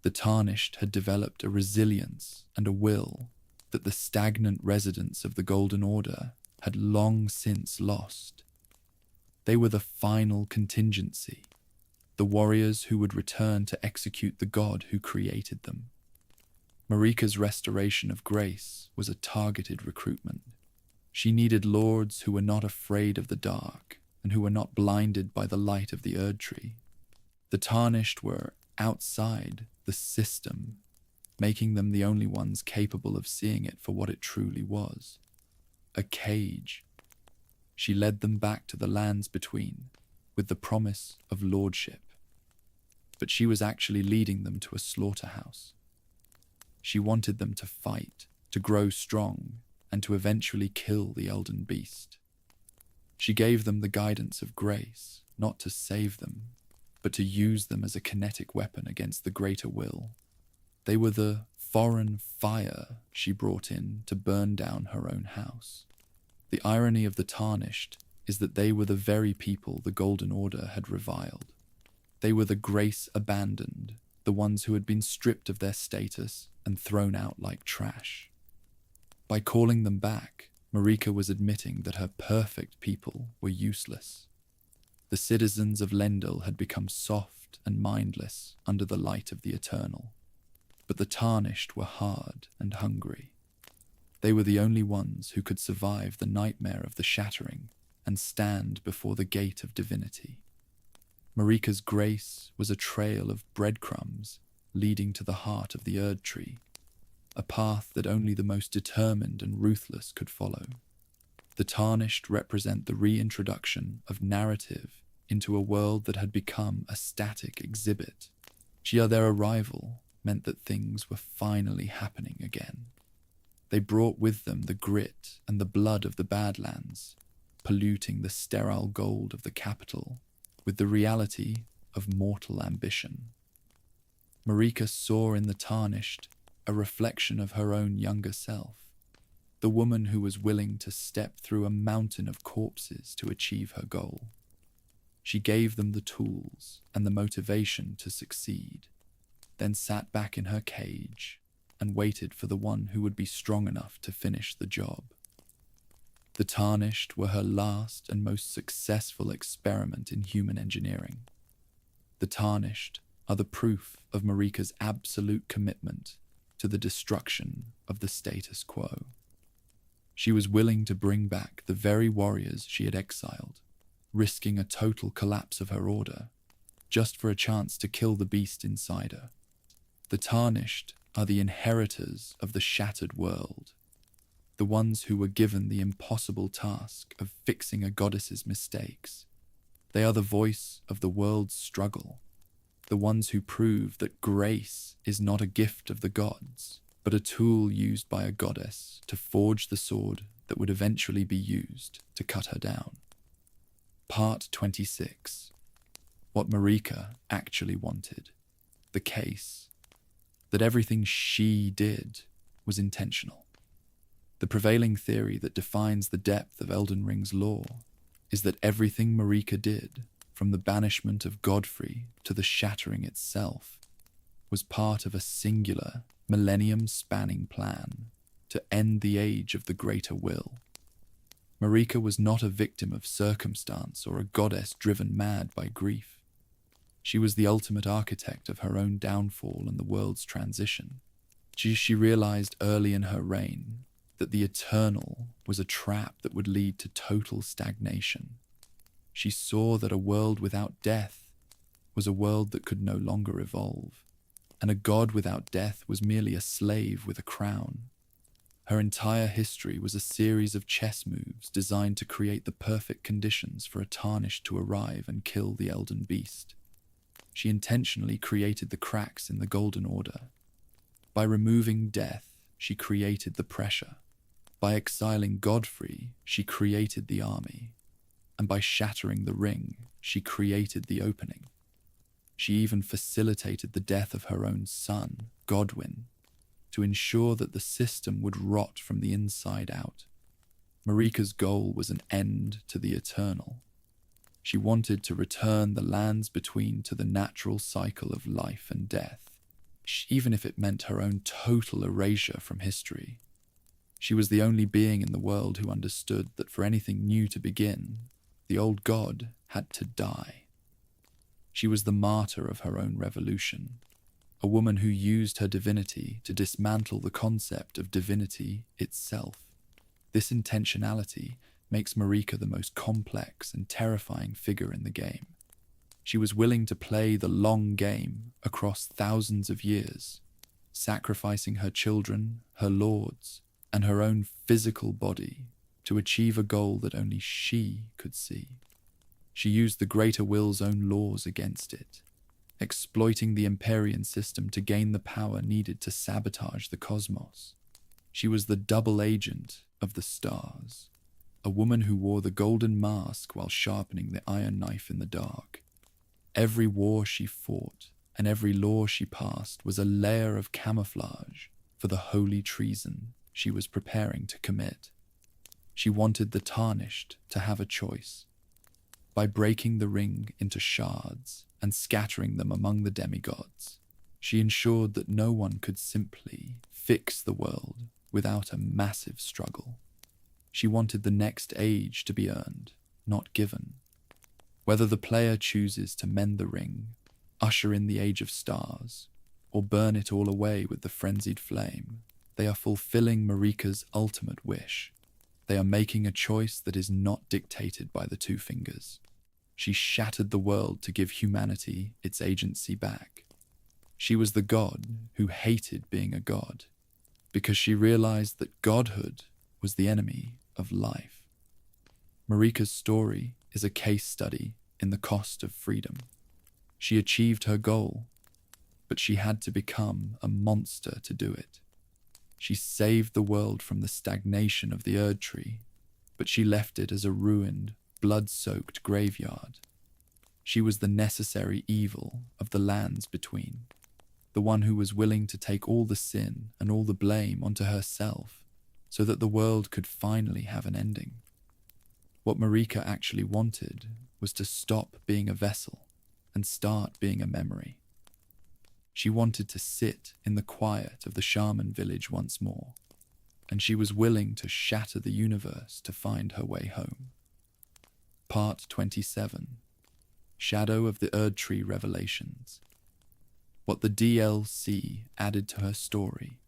the Tarnished had developed a resilience and a will that the stagnant residents of the Golden Order had long since lost. They were the final contingency, the warriors who would return to execute the god who created them. Marika's restoration of grace was a targeted recruitment. She needed lords who were not afraid of the dark and who were not blinded by the light of the Erdtree. The Tarnished were outside the system, making them the only ones capable of seeing it for what it truly was, a cage. She led them back to the lands between, with the promise of lordship. But she was actually leading them to a slaughterhouse. She wanted them to fight, to grow strong, and to eventually kill the Elden Beast. She gave them the guidance of grace, not to save them, but to use them as a kinetic weapon against the greater will. They were the foreign fire she brought in to burn down her own house. The irony of the tarnished is that they were the very people the Golden Order had reviled. They were the grace abandoned, the ones who had been stripped of their status and thrown out like trash. By calling them back, Marika was admitting that her perfect people were useless. The citizens of Lendil had become soft and mindless under the light of the Eternal. But the tarnished were hard and hungry. They were the only ones who could survive the nightmare of the Shattering and stand before the gate of divinity. Marika's grace was a trail of breadcrumbs leading to the heart of the Erdtree, a path that only the most determined and ruthless could follow. The tarnished represent the reintroduction of narrative into a world that had become a static exhibit. Their arrival meant that things were finally happening again. They brought with them the grit and the blood of the Badlands, polluting the sterile gold of the capital with the reality of mortal ambition. Marika saw in the tarnished a reflection of her own younger self, the woman who was willing to step through a mountain of corpses to achieve her goal. She gave them the tools and the motivation to succeed, then sat back in her cage and waited for the one who would be strong enough to finish the job. The tarnished were her last and most successful experiment in human engineering. The tarnished are the proof of Marika's absolute commitment to the destruction of the status quo. She was willing to bring back the very warriors she had exiled, risking a total collapse of her order, just for a chance to kill the beast inside her. The tarnished are the inheritors of the shattered world, the ones who were given the impossible task of fixing a goddess's mistakes. They are the voice of the world's struggle, the ones who prove that grace is not a gift of the gods, but a tool used by a goddess to forge the sword that would eventually be used to cut her down. Part 26. What Marika actually wanted. The case that everything she did was intentional. The prevailing theory that defines the depth of Elden Ring's lore is that everything Marika did, from the banishment of Godfrey to the Shattering itself, was part of a singular, millennium-spanning plan to end the age of the greater will. Marika was not a victim of circumstance or a goddess driven mad by grief. She was the ultimate architect of her own downfall and the world's transition. She realized early in her reign that the eternal was a trap that would lead to total stagnation. She saw that a world without death was a world that could no longer evolve, and a god without death was merely a slave with a crown. Her entire history was a series of chess moves designed to create the perfect conditions for a tarnished to arrive and kill the Elden Beast. She intentionally created the cracks in the Golden Order. By removing death, she created the pressure. By exiling Godfrey, she created the army. And by shattering the ring, she created the opening. She even facilitated the death of her own son, Godwyn, to ensure that the system would rot from the inside out. Marika's goal was an end to the eternal. She wanted to return the lands between to the natural cycle of life and death, even if it meant her own total erasure from history. She was the only being in the world who understood that for anything new to begin, the old god had to die. She was the martyr of her own revolution, a woman who used her divinity to dismantle the concept of divinity itself. This intentionality makes Marika the most complex and terrifying figure in the game. She was willing to play the long game across thousands of years, sacrificing her children, her lords, and her own physical body to achieve a goal that only she could see. She used the greater will's own laws against it, exploiting the Empyrean system to gain the power needed to sabotage the cosmos. She was the double agent of the stars, a woman who wore the golden mask while sharpening the iron knife in the dark. Every war she fought and every law she passed was a layer of camouflage for the holy treason she was preparing to commit. She wanted the tarnished to have a choice. By breaking the ring into shards and scattering them among the demigods, she ensured that no one could simply fix the world without a massive struggle. She wanted the next age to be earned, not given. Whether the player chooses to mend the ring, usher in the age of stars, or burn it all away with the frenzied flame, they are fulfilling Marika's ultimate wish. They are making a choice that is not dictated by the two fingers. She shattered the world to give humanity its agency back. She was the god who hated being a god, because she realized that godhood was the enemy of life. Marika's story is a case study in the cost of freedom. She achieved her goal, but she had to become a monster to do it. She saved the world from the stagnation of the Erdtree, but she left it as a ruined, blood-soaked graveyard. She was the necessary evil of the lands between, the one who was willing to take all the sin and all the blame onto herself so that the world could finally have an ending. What Marika actually wanted was to stop being a vessel and start being a memory. She wanted to sit in the quiet of the shaman village once more, and she was willing to shatter the universe to find her way home. Part 27. Shadow of the Erdtree Revelations. What the DLC added to her story.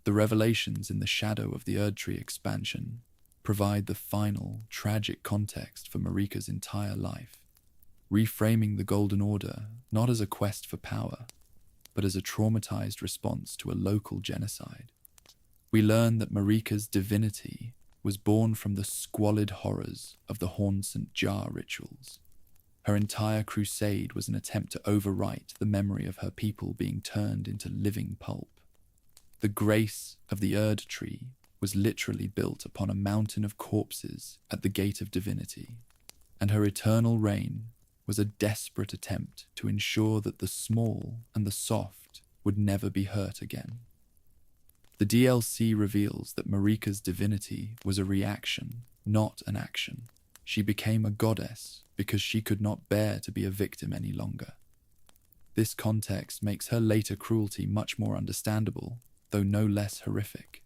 The revelations in the Shadow of the Erdtree expansion provide the final, tragic context for Marika's entire life, reframing the Golden Order not as a quest for power, but as a traumatized response to a local genocide. We learn that Marika's divinity was born from the squalid horrors of the Hornsent jar rituals. Her entire crusade was an attempt to overwrite the memory of her people being turned into living pulp. The grace of the Erdtree was literally built upon a mountain of corpses at the gate of divinity, and her eternal reign was a desperate attempt to ensure that the small and the soft would never be hurt again. The DLC reveals that Marika's divinity was a reaction, not an action. She became a goddess because she could not bear to be a victim any longer. This context makes her later cruelty much more understandable, though no less horrific.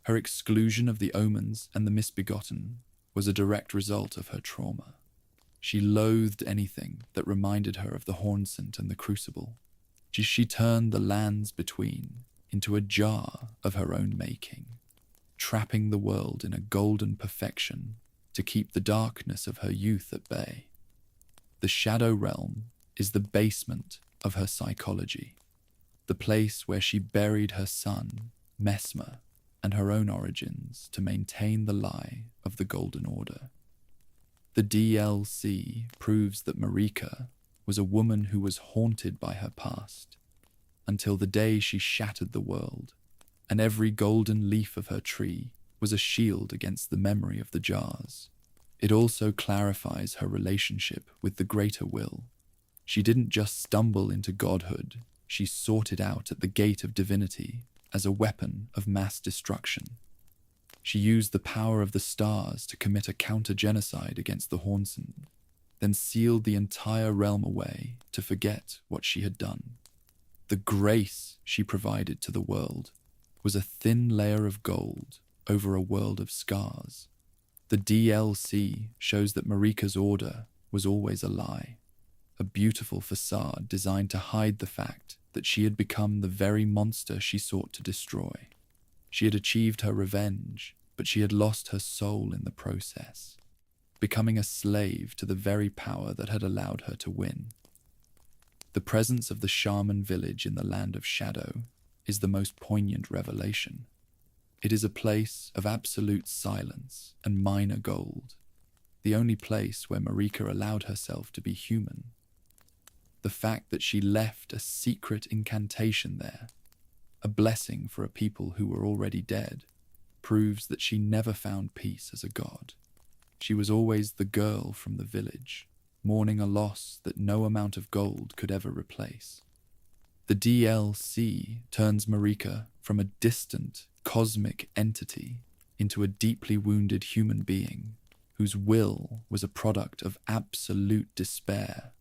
Her exclusion of the omens and the misbegotten was a direct result of her trauma. She loathed anything that reminded her of the Hornsent and the crucible. She turned the lands between into a jar of her own making, trapping the world in a golden perfection to keep the darkness of her youth at bay. The Shadow Realm is the basement of her psychology, the place where she buried her son, Mesmer, and her own origins to maintain the lie of the Golden Order. The DLC proves that Marika was a woman who was haunted by her past, until the day she shattered the world, and every golden leaf of her tree was a shield against the memory of the jars. It also clarifies her relationship with the greater will. She didn't just stumble into godhood, she sought it out at the gate of divinity as a weapon of mass destruction. She used the power of the stars to commit a counter-genocide against the Hornsent, then sealed the entire realm away to forget what she had done. The grace she provided to the world was a thin layer of gold over a world of scars. The DLC shows that Marika's order was always a lie, a beautiful facade designed to hide the fact that she had become the very monster she sought to destroy. She had achieved her revenge, but she had lost her soul in the process, becoming a slave to the very power that had allowed her to win. The presence of the shaman village in the Land of Shadow is the most poignant revelation. It is a place of absolute silence and minor gold, the only place where Marika allowed herself to be human. The fact that she left a secret incantation there, a blessing for a people who were already dead, proves that she never found peace as a god. She was always the girl from the village, mourning a loss that no amount of gold could ever replace. The DLC turns Marika from a distant, cosmic entity into a deeply wounded human being whose will was a product of absolute despair.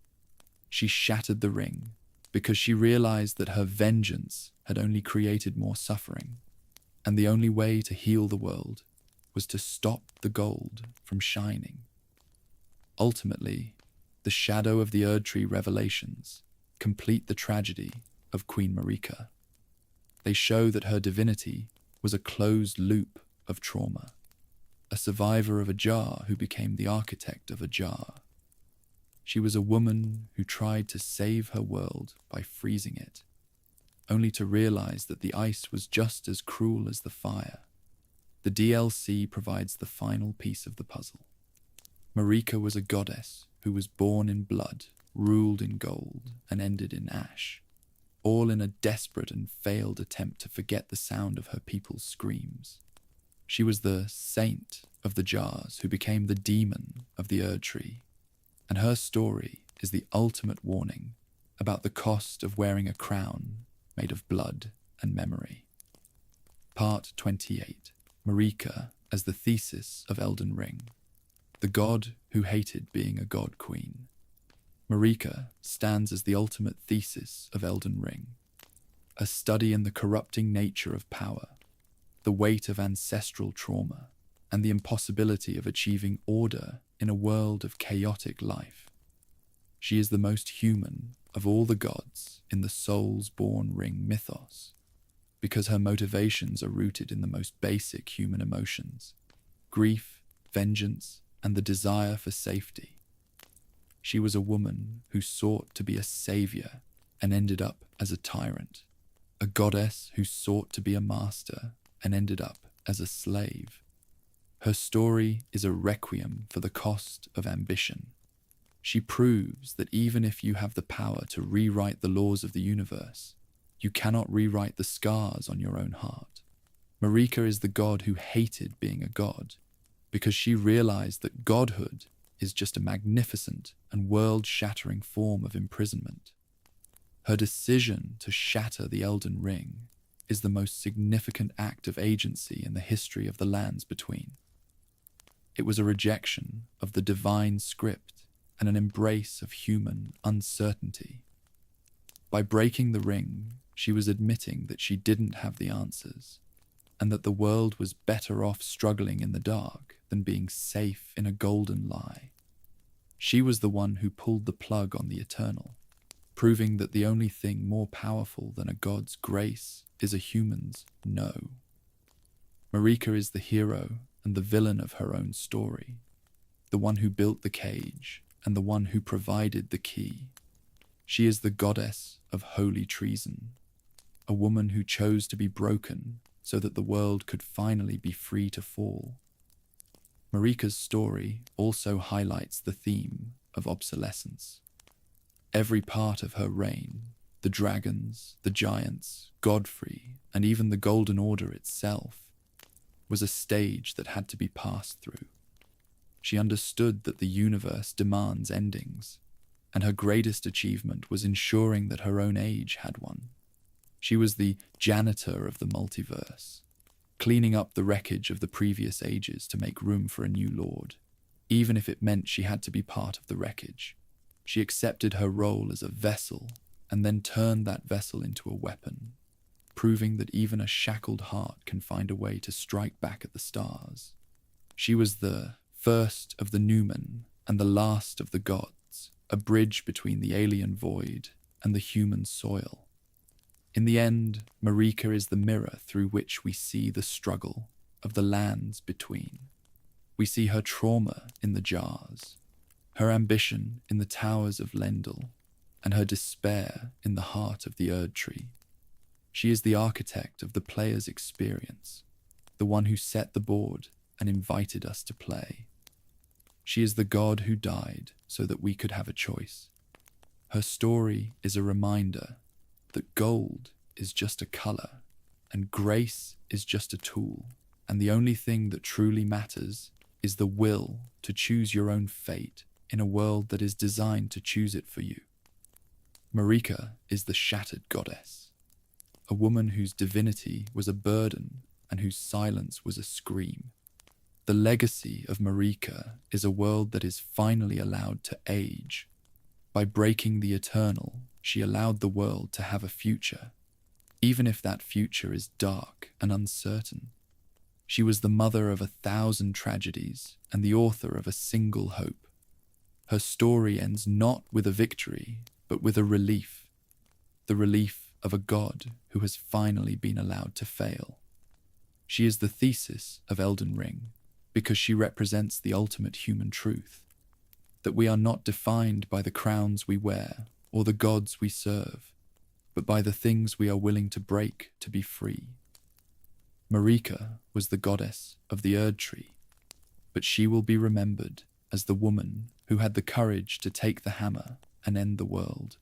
She shattered the ring because she realized that her vengeance had only created more suffering, and the only way to heal the world was to stop the gold from shining. Ultimately, the shadow of the Erdtree revelations complete the tragedy of Queen Marika. They show that her divinity was a closed loop of trauma, a survivor of a jar who became the architect of a jar. She was a woman who tried to save her world by freezing it, only to realize that the ice was just as cruel as the fire. The DLC provides the final piece of the puzzle. Marika was a goddess who was born in blood, ruled in gold, and ended in ash, all in a desperate and failed attempt to forget the sound of her people's screams. She was the saint of the jars who became the demon of the Erdtree, and her story is the ultimate warning about the cost of wearing a crown made of blood and memory. Part 28. Marika as the thesis of Elden Ring. The god who hated being a god queen. Marika stands as the ultimate thesis of Elden Ring, a study in the corrupting nature of power, the weight of ancestral trauma, and the impossibility of achieving order in a world of chaotic life. She is the most human of all the gods in the Souls-born Ring mythos, because her motivations are rooted in the most basic human emotions: grief, vengeance, and the desire for safety. She was a woman who sought to be a savior and ended up as a tyrant, a goddess who sought to be a master and ended up as a slave. Her story is a requiem for the cost of ambition. She proves that even if you have the power to rewrite the laws of the universe, you cannot rewrite the scars on your own heart. Marika is the god who hated being a god, because she realized that godhood is just a magnificent and world-shattering form of imprisonment. Her decision to shatter the Elden Ring is the most significant act of agency in the history of the lands between. It was a rejection of the divine script and an embrace of human uncertainty. By breaking the ring, she was admitting that she didn't have the answers, and that the world was better off struggling in the dark than being safe in a golden lie. She was the one who pulled the plug on the eternal, proving that the only thing more powerful than a god's grace is a human's no. Marika is the hero and the villain of her own story, the one who built the cage and the one who provided the key. She is the goddess of holy treason, a woman who chose to be broken so that the world could finally be free to fall. Marika's story also highlights the theme of obsolescence. Every part of her reign, the dragons, the giants, Godfrey, and even the Golden Order itself, was a stage that had to be passed through. She understood that the universe demands endings, and her greatest achievement was ensuring that her own age had one. She was the janitor of the multiverse, cleaning up the wreckage of the previous ages to make room for a new lord, even if it meant she had to be part of the wreckage. She accepted her role as a vessel and then turned that vessel into a weapon, proving that even a shackled heart can find a way to strike back at the stars. She was the first of the Numen and the last of the gods, a bridge between the alien void and the human soil. In the end, Marika is the mirror through which we see the struggle of the lands between. We see her trauma in the jars, her ambition in the towers of Lendl, and her despair in the heart of the Erdtree. She is the architect of the player's experience, the one who set the board and invited us to play. She is the god who died so that we could have a choice. Her story is a reminder that gold is just a color and grace is just a tool, and the only thing that truly matters is the will to choose your own fate in a world that is designed to choose it for you. Marika is the shattered goddess, a woman whose divinity was a burden and whose silence was a scream. The legacy of Marika is a world that is finally allowed to age. By breaking the eternal, she allowed the world to have a future, even if that future is dark and uncertain. She was the mother of 1,000 tragedies and the author of a single hope. Her story ends not with a victory, but with a relief, the relief of a god who has finally been allowed to fail. She is the thesis of Elden Ring, because she represents the ultimate human truth, that we are not defined by the crowns we wear or the gods we serve, but by the things we are willing to break to be free. Marika was the goddess of the Erdtree, but she will be remembered as the woman who had the courage to take the hammer and end the world.